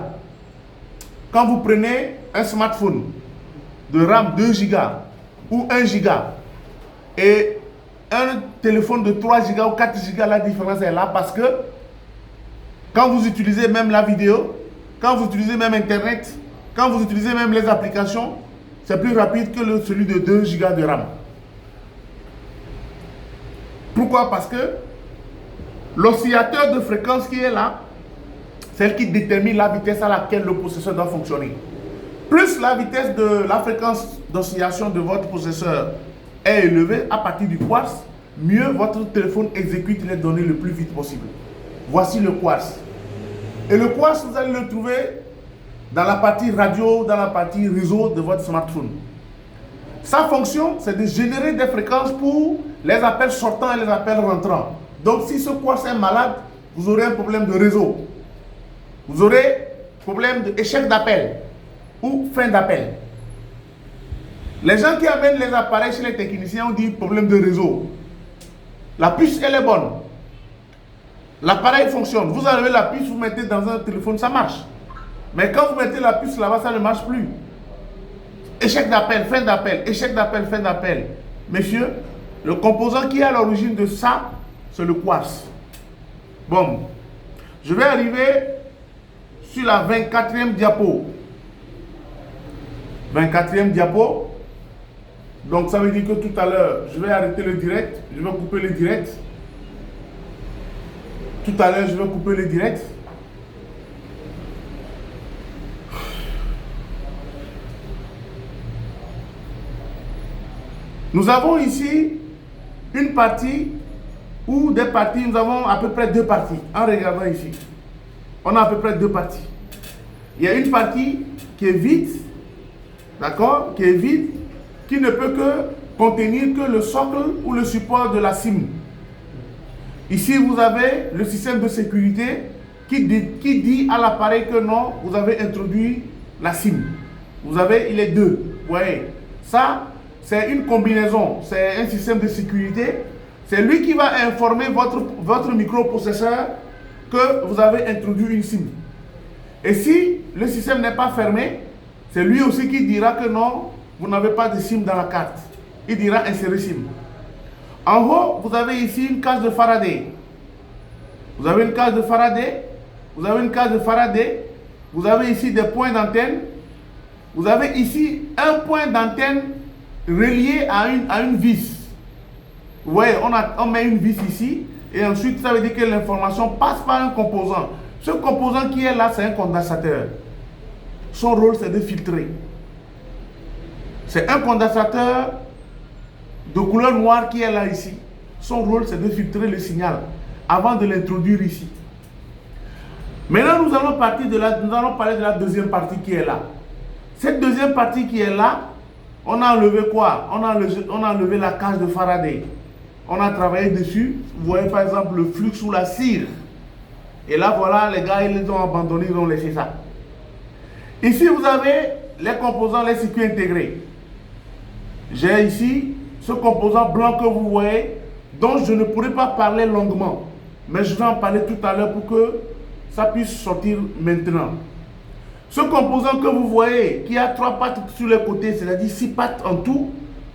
Quand vous prenez un smartphone de RAM 2 Go ou 1 Go et un téléphone de 3 Go ou 4 Go, la différence est là parce que quand vous utilisez même la vidéo, quand vous utilisez même Internet, quand vous utilisez même les applications, c'est plus rapide que celui de 2 Go de RAM. Pourquoi? Parce que l'oscillateur de fréquence qui est là, c'est ce qui détermine la vitesse à laquelle le processeur doit fonctionner. Plus la vitesse de la fréquence d'oscillation de votre processeur est élevée à partir du quartz, mieux votre téléphone exécute les données le plus vite possible. Voici le quartz. Et le quartz, vous allez le trouver dans la partie radio, dans la partie réseau de votre smartphone. Sa fonction, c'est de générer des fréquences pour les appels sortants et les appels rentrants. Donc, si ce quartz est malade, vous aurez un problème de réseau. Vous aurez problème d'échec d'appel ou fin d'appel. Les gens qui amènent les appareils chez les techniciens ont dit problème de réseau. La puce, elle est bonne. L'appareil fonctionne. Vous enlevez la puce, vous mettez dans un téléphone, ça marche. Mais quand vous mettez la puce là-bas, ça ne marche plus. Échec d'appel, fin d'appel, échec d'appel, fin d'appel. Messieurs, le composant qui est à l'origine de ça, c'est le quartz. Bon, je vais arriver sur la 24e diapo. 24e diapo. Donc ça veut dire que tout à l'heure, je vais arrêter le direct, je vais couper le direct. Tout à l'heure, je vais couper le direct. Nous avons ici une partie ou des parties, nous avons à peu près deux parties. En regardant ici, on a à peu près deux parties. Il y a une partie qui est vide, d'accord, qui est vide, qui ne peut que contenir que le socle ou le support de la SIM. Ici, vous avez le système de sécurité qui dit à l'appareil que non, vous avez introduit la SIM. Vous avez, il est deux. Vous voyez, ça, c'est une combinaison, c'est un système de sécurité. C'est lui qui va informer votre microprocesseur que vous avez introduit une SIM. Et si le système n'est pas fermé, c'est lui aussi qui dira que non, vous n'avez pas de SIM dans la carte. Il dira insérer SIM. En haut, vous avez ici une cage de Faraday. Vous avez une cage de Faraday. Vous avez une cage de Faraday. Vous avez ici des points d'antenne. Vous avez ici un point d'antenne relié à une vis. Vous voyez, on met une vis ici. Et ensuite, ça veut dire que l'information passe par un composant. Ce composant qui est là, c'est un condensateur. Son rôle, c'est de filtrer. C'est un condensateur de couleur noire qui est là ici. Son rôle, c'est de filtrer le signal avant de l'introduire ici. Maintenant, nous allons parler de la deuxième partie qui est là. Cette deuxième partie qui est là, on a enlevé quoi? On a enlevé la cage de Faraday. On a travaillé dessus. Vous voyez par exemple le flux ou la cire. Et là, voilà, les gars, ils les ont abandonnés, ils ont laissé ça. Ici, vous avez les composants, les circuits intégrés. J'ai ici ce composant blanc que vous voyez, dont je ne pourrai pas parler longuement. Mais je vais en parler tout à l'heure pour que ça puisse sortir maintenant. Ce composant que vous voyez, qui a 3 pattes sur les côtés, c'est-à-dire 6 pattes en tout,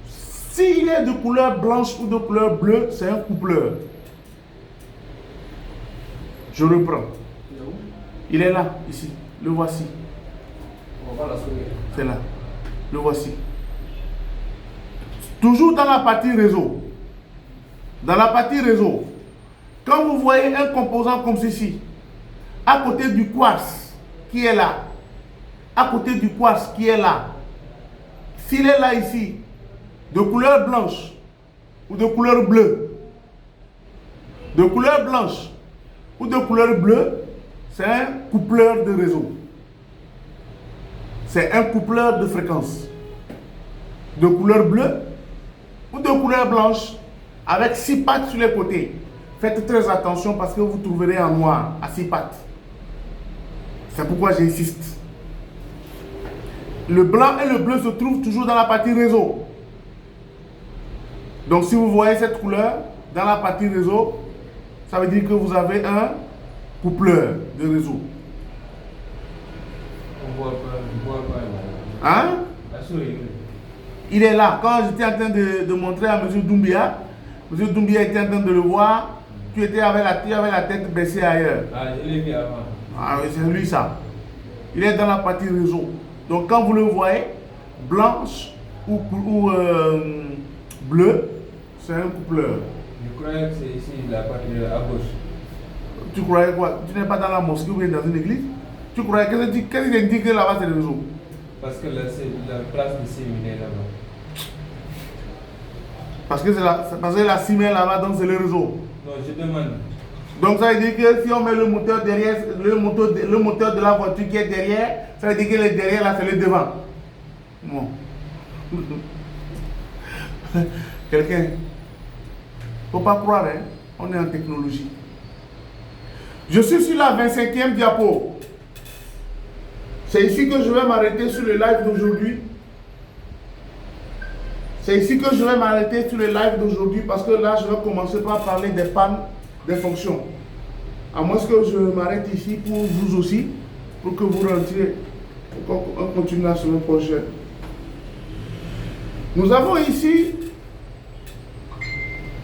s'il est de couleur blanche ou de couleur bleue, c'est un coupleur. Je reprends. Il est là, ici. Le voici. C'est là. Le voici. Toujours dans la partie réseau. Dans la partie réseau, quand vous voyez un composant comme ceci, à côté du quartz qui est là, à côté du quartz qui est là, s'il est là ici, de couleur blanche ou de couleur bleue, de couleur blanche ou de couleur bleue, c'est un coupleur de réseau. C'est un coupleur de fréquence. De couleur bleue ou de couleur blanche avec 6 pattes sur les côtés. Faites très attention parce que vous trouverez en noir à 6 pattes. C'est pourquoi j'insiste. Le blanc et le bleu se trouvent toujours dans la partie réseau. Donc si vous voyez cette couleur dans la partie réseau, ça veut dire que vous avez un coupleur de réseau. On voit pas. Hein? La souris. Il est là. Quand j'étais en train de montrer à M. Doumbia, M. Doumbia était en train de le voir. Tu avais la tête baissée ailleurs. Ah, je l'ai vu avant. Ah oui, c'est lui ça. Il est dans la partie réseau. Donc quand vous le voyez, blanche ou bleu, c'est un coupleur. Je croyais que c'est ici la partie à gauche. Tu croyais quoi? Tu n'es pas dans la mosquée ou bien dans une église? Tu croyais qu'est-ce qui dit que là-bas c'est le réseau? Parce que la place de séminaire là-bas. Parce que la cimère là-bas, donc c'est le réseau. Non, je demande. Donc ça veut dire que si on met le moteur derrière, le moteur de la voiture qui est derrière, ça veut dire que le derrière là c'est le devant. Bon. Quelqu'un? Faut pas croire, hein? On est en technologie. Je suis sur la 25e diapo. C'est ici que je vais m'arrêter sur le live d'aujourd'hui. C'est ici que je vais m'arrêter sur le live d'aujourd'hui parce que là, je vais commencer par parler des pannes des fonctions. À moins que je m'arrête ici pour vous aussi, pour que vous rentriez. On continue la semaine prochaine. Nous avons ici,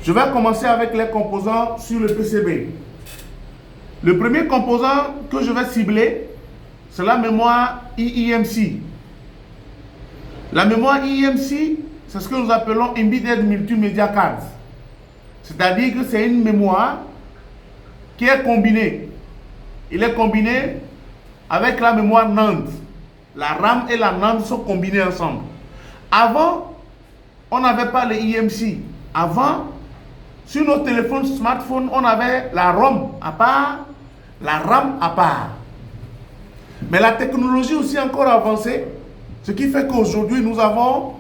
je vais commencer avec les composants sur le PCB. Le premier composant que je vais cibler, c'est la mémoire eIMC. La mémoire eIMC, c'est ce que nous appelons Embedded Multimedia Card. C'est-à-dire que c'est une mémoire qui est combinée. Il est combiné avec la mémoire NAND. La RAM et la NAND sont combinées ensemble. Avant, on n'avait pas le eIMC. Avant, sur nos téléphones smartphones, on avait la ROM à part, la RAM à part. Mais la technologie aussi encore avancée, ce qui fait qu'aujourd'hui, nous avons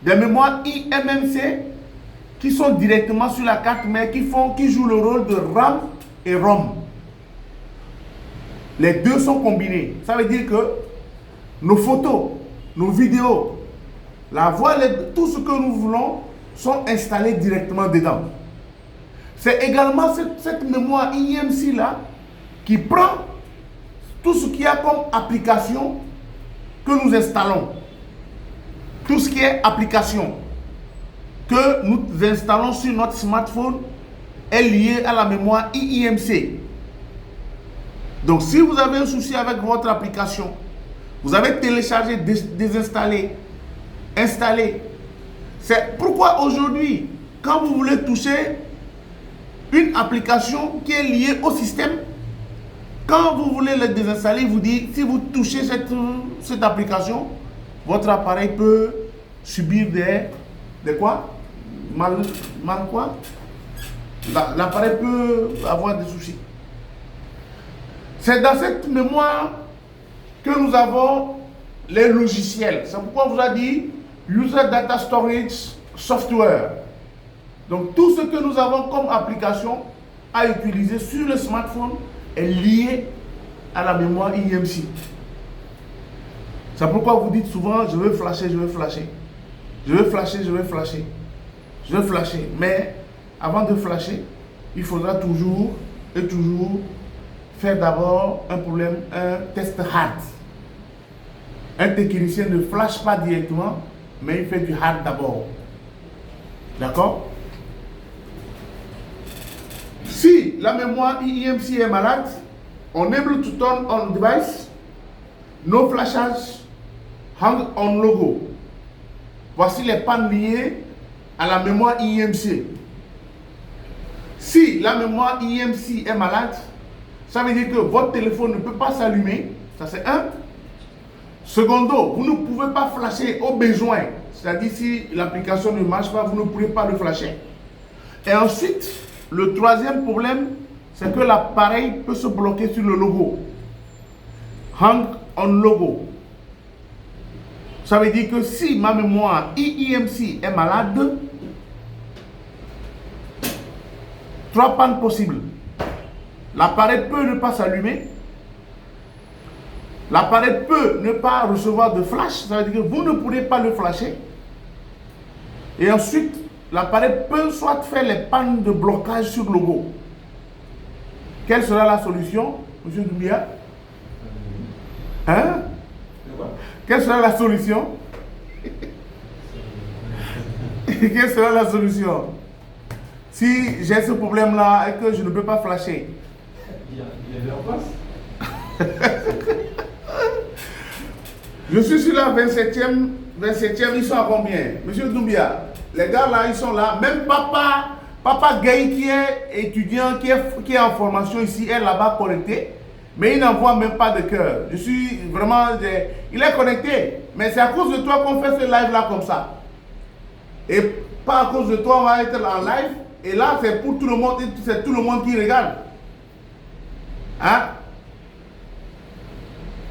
des mémoires eMMC qui sont directement sur la carte mère, qui jouent le rôle de RAM et ROM. Les deux sont combinés. Ça veut dire que nos photos, nos vidéos, la voix, tout ce que nous voulons sont installés directement dedans. C'est également cette mémoire eIMC là qui prend tout ce qu'il y a comme application que nous installons. Tout ce qui est application que nous installons sur notre smartphone est lié à la mémoire eIMC. Donc si vous avez un souci avec votre application, vous avez téléchargé, désinstallé, installé. C'est pourquoi aujourd'hui, quand vous voulez toucher une application qui est liée au système, quand vous voulez le désinstaller, il vous dit, si vous touchez cette application, votre appareil peut subir des quoi? Mal quoi? L'appareil peut avoir des soucis. C'est dans cette mémoire que nous avons les logiciels. C'est pourquoi on vous a dit User Data Storage Software. Donc tout ce que nous avons comme application à utiliser sur le smartphone est lié à la mémoire eIMC. C'est pourquoi vous dites souvent, je veux flasher, je veux flasher. Je veux flasher, je veux flasher. Je veux flasher. Mais avant de flasher, il faudra toujours faire d'abord un test hard. Un technicien ne flash pas directement, mais il fait du hard d'abord. D'accord? Si la mémoire eIMC est malade, unable to turn on device, no flashage, hang on logo. Voici les pannes liées à la mémoire eIMC. Si la mémoire eIMC est malade, ça veut dire que votre téléphone ne peut pas s'allumer. Ça c'est un. Secondo, vous ne pouvez pas flasher au besoin. C'est-à-dire si l'application ne marche pas, vous ne pourrez pas le flasher. Et ensuite, le troisième problème, c'est que l'appareil peut se bloquer sur le logo. Hang on logo. Ça veut dire que si ma mémoire eEMC est malade, 3 pannes possibles. L'appareil peut ne pas s'allumer. L'appareil peut ne pas recevoir de flash. Ça veut dire que vous ne pourrez pas le flasher. Et ensuite, l'appareil peut soit faire les pannes de blocage sur le logo. Quelle sera la solution, M. Doumbia? Hein? Quelle sera la solution? Quelle sera la solution? Si j'ai ce problème-là et que je ne peux pas flasher. Il y a en place. Je suis sur la 27e, ils sont à combien? Monsieur Doumbia, les gars là, ils sont là. Même Papa Gay qui est étudiant, qui est en formation ici, est là-bas connecté. Mais il n'envoie même pas de cœur. Je suis vraiment... il est connecté. Mais c'est à cause de toi qu'on fait ce live-là comme ça. Et pas à cause de toi, on va être en live. Et là, c'est pour tout le monde. C'est tout le monde qui regarde. Hein?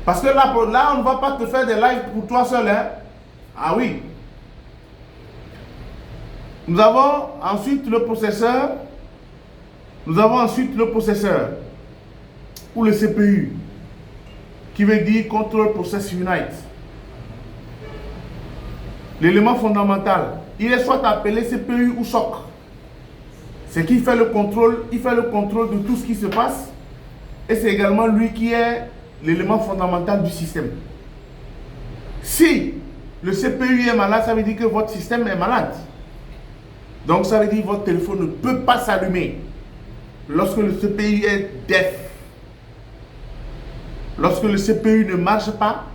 Parce que là, on ne va pas te faire des lives pour toi seul. Hein? Ah oui. Nous avons ensuite le processeur. Ou le CPU, qui veut dire Control Process Unit. L'élément fondamental, il est soit appelé CPU ou SOC. C'est qui fait le contrôle, de tout ce qui se passe, et c'est également lui qui est l'élément fondamental du système. Si le CPU est malade, ça veut dire que votre système est malade. Donc ça veut dire que votre téléphone ne peut pas s'allumer lorsque le CPU est def. Lorsque le CPU ne marche pas,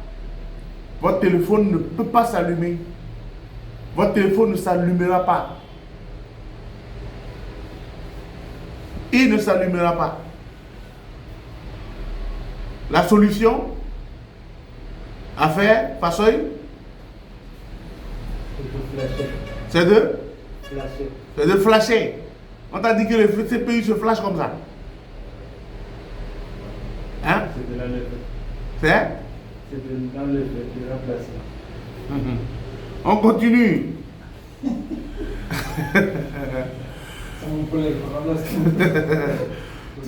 votre téléphone ne peut pas s'allumer. Votre téléphone ne s'allumera pas. Il ne s'allumera pas. La solution à faire, Fassoy, c'est de flasher. On t'a dit que le CPU se flash comme ça. Hein? C'est de l'enlever. C'est de l'enlever, de remplacer. On continue.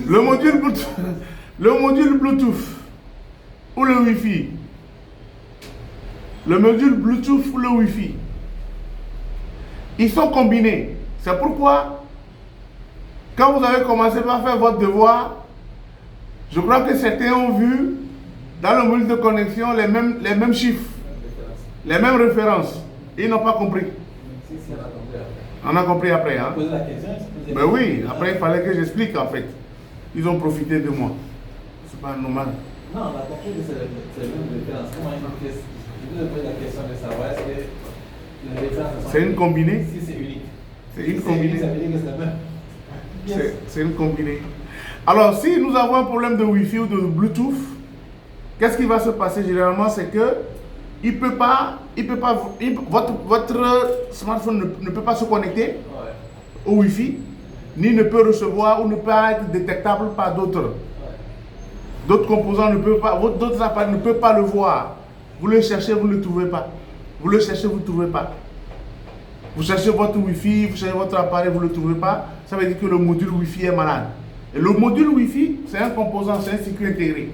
Le module Bluetooth ou le Wi-Fi. Le module Bluetooth ou le Wi-Fi. Ils sont combinés. C'est pourquoi, quand vous avez commencé par faire votre devoir, je crois que certains ont vu dans le module de connexion les mêmes chiffres, les mêmes références. Ils n'ont pas compris. On a compris après. Hein? Ben oui, après il fallait que j'explique en fait. Ils ont profité de moi. C'est pas normal. Non, on a compris que c'est les mêmes références. Comment je vous pose la question de savoir est-ce que les références... C'est une combinée? Si c'est unique. C'est une combinée. Ça veut dire que c'est la même. C'est une combinée. Alors, si nous avons un problème de Wi-Fi ou de Bluetooth, qu'est-ce qui va se passer généralement? C'est que votre smartphone ne peut pas se connecter au Wi-Fi, ni ne peut recevoir ou ne peut être détectable par d'autres. D'autres composants ne peuvent pas, d'autres appareils ne peuvent pas le voir. Vous le cherchez, vous ne le trouvez pas. Vous le cherchez, vous ne le trouvez pas. Vous cherchez votre Wi-Fi, vous cherchez votre appareil, vous ne le trouvez pas. Ça veut dire que le module Wi-Fi est malade. Et le module Wi-Fi, c'est un composant, c'est un circuit intégré.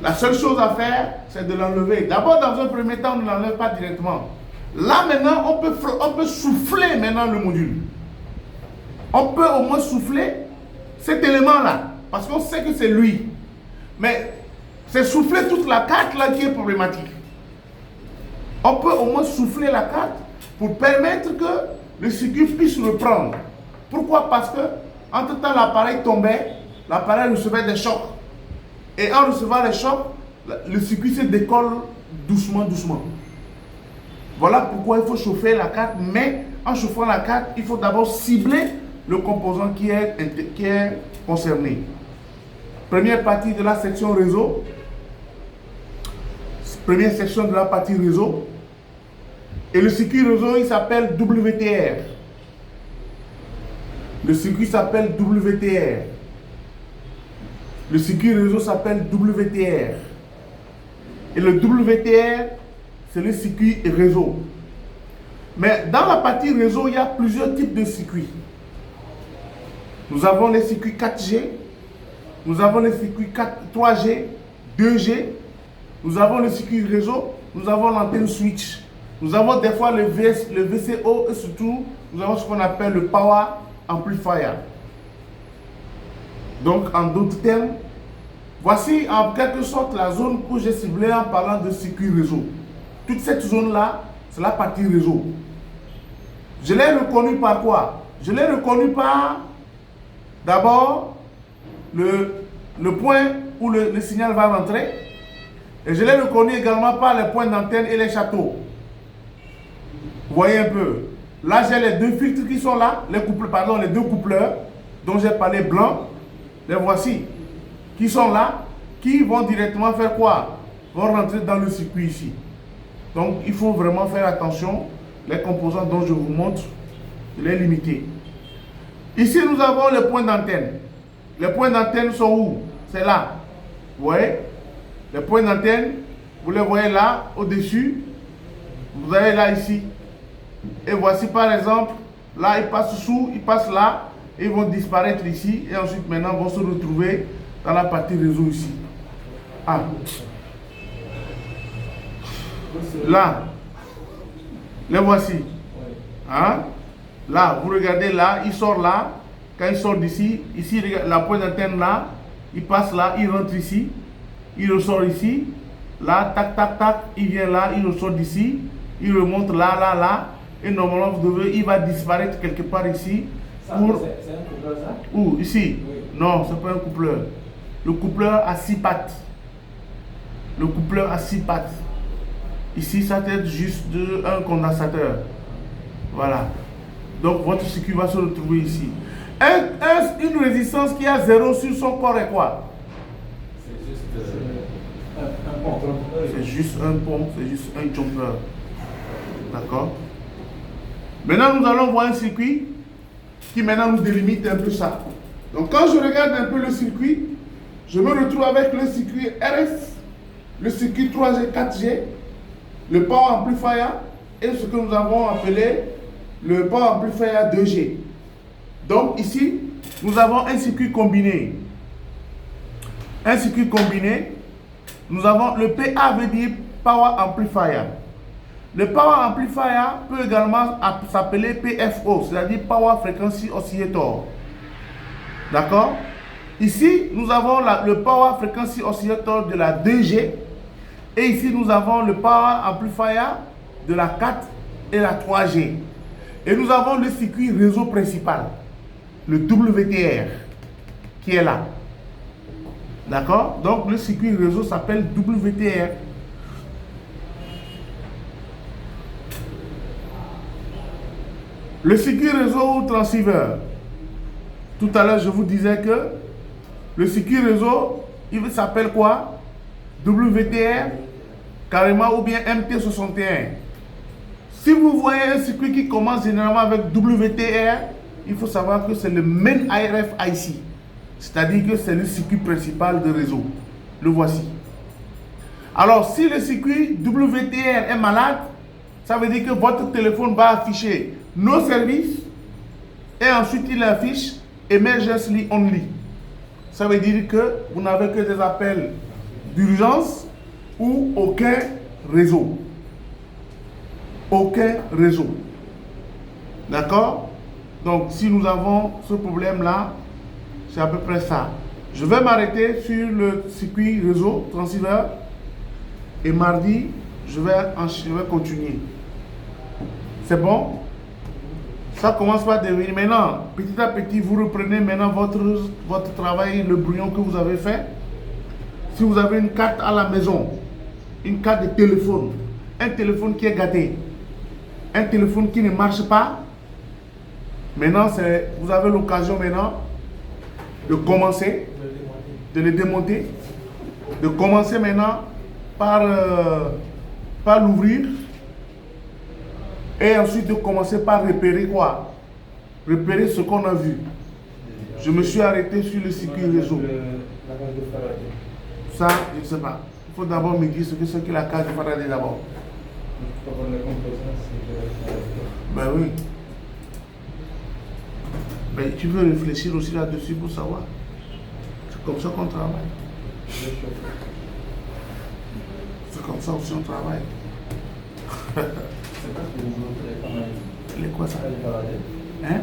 La seule chose à faire, c'est de l'enlever. D'abord, dans un premier temps, on ne l'enlève pas directement. Là, maintenant, on peut souffler maintenant le module. On peut au moins souffler cet élément-là, parce qu'on sait que c'est lui. Mais c'est souffler toute la carte là qui est problématique. On peut au moins souffler la carte pour permettre que le circuit puisse reprendre. Pourquoi? Parce que, entre-temps, l'appareil tombait, l'appareil recevait des chocs. Et en recevant les chocs, le circuit se décolle doucement, doucement. Voilà pourquoi il faut chauffer la carte, mais en chauffant la carte, il faut d'abord cibler le composant qui est concerné. Première partie de la section réseau, première section de la partie réseau. Et le circuit réseau, il s'appelle WTR. Le circuit s'appelle WTR. Le circuit réseau s'appelle WTR. Et le WTR, c'est le circuit réseau. Mais dans la partie réseau, il y a plusieurs types de circuits. Nous avons les circuits 4G, nous avons les circuits 3G, 2G, nous avons le circuit réseau, nous avons l'antenne switch. Nous avons des fois le VCO et surtout, nous avons ce qu'on appelle le Power Amplifier. Donc, en d'autres termes, voici en quelque sorte la zone que j'ai ciblée en parlant de circuit réseau. Toute cette zone-là, c'est la partie réseau. Je l'ai reconnu par quoi? Je l'ai reconnu par, d'abord, le point où le signal va rentrer. Et je l'ai reconnu également par les points d'antenne et les châteaux. Vous voyez un peu. Là, j'ai les deux filtres qui sont là, les deux coupleurs dont j'ai parlé blanc. Les voici, qui sont là, qui vont directement faire quoi? Vont rentrer dans le circuit ici. Donc, il faut vraiment faire attention. Les composants dont je vous montre, je les limiter. Ici, nous avons les points d'antenne. Les points d'antenne sont où? C'est là. Vous voyez? Les points d'antenne, vous les voyez là, au-dessus. Vous avez là, ici. Et voici par exemple, là, ils passent sous, ils passent là, et ils vont disparaître ici. Et ensuite, maintenant, vont se retrouver dans la partie réseau ici. Ah. Là. Les voici. Hein? Là, vous regardez là, il sort là. Quand il sort d'ici, ici, la pointe d'antenne là, il passe là, il rentre ici, il ressort ici. Là, tac, tac, tac, il vient là, il ressort d'ici, il remonte là, là, là. Et normalement, il va disparaître quelque part ici. C'est un coupleur, ça? Où? Ici? Oui. Non, ce n'est pas un coupleur. Le coupleur a 6 pattes. Le coupleur a 6 pattes. Ici, ça peut être juste un condensateur. Voilà. Donc, votre circuit va se retrouver ici. Une résistance qui a 0 sur son corps est quoi? C'est juste un pont. C'est juste un pont, c'est juste un jumper. D'accord? Maintenant, nous allons voir un circuit qui maintenant nous délimite un peu ça. Donc, quand je regarde un peu le circuit, je me retrouve avec le circuit RS, le circuit 3G, 4G, le Power Amplifier et ce que nous avons appelé le Power Amplifier 2G. Donc ici, nous avons un circuit combiné. Un circuit combiné, nous avons le PA veut dire Power Amplifier. Le Power Amplifier peut également s'appeler PFO, c'est-à-dire Power Frequency Oscillator. D'accord? Ici, nous avons le Power Frequency Oscillator de la 2G. Et ici, nous avons le Power Amplifier de la 4 et la 3G. Et nous avons le circuit réseau principal, le WTR, qui est là. D'accord? Donc, le circuit réseau s'appelle WTR. Le circuit réseau ou transceiver. Tout à l'heure, je vous disais que le circuit réseau, il s'appelle quoi? WTR, carrément, ou bien MT61. Si vous voyez un circuit qui commence généralement avec WTR, il faut savoir que c'est le main RFIC. C'est-à-dire que c'est le circuit principal de réseau. Le voici. Alors, si le circuit WTR est malade, ça veut dire que votre téléphone va afficher nos services et ensuite il affiche Emergency Only. Ça veut dire que vous n'avez que des appels d'urgence ou aucun réseau. Aucun réseau. D'accord? Donc, si nous avons ce problème-là, c'est à peu près ça. Je vais m'arrêter sur le circuit réseau transceiver et mardi, je vais continuer. C'est bon? Ça commence par devenir. Maintenant, petit à petit, vous reprenez maintenant votre travail, le brouillon que vous avez fait. Si vous avez une carte à la maison, une carte de téléphone, un téléphone qui est gâté, un téléphone qui ne marche pas, maintenant, vous avez l'occasion maintenant de commencer, de le démonter, de commencer maintenant par l'ouvrir et ensuite de commencer par repérer quoi? Repérer ce qu'on a vu. Je me suis arrêté sur le circuit réseau. Ça, je ne sais pas. Il faut d'abord me dire ce que c'est que la case de Faraday d'abord. Ben oui. Mais tu veux réfléchir aussi là-dessus pour savoir. C'est comme ça qu'on travaille. C'est comme ça aussi on travaille. Les quoi ça? Hein?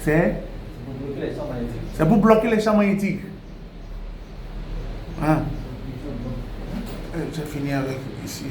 C'est pour bloquer les champs magnétiques. Hein? J'ai fini avec ici.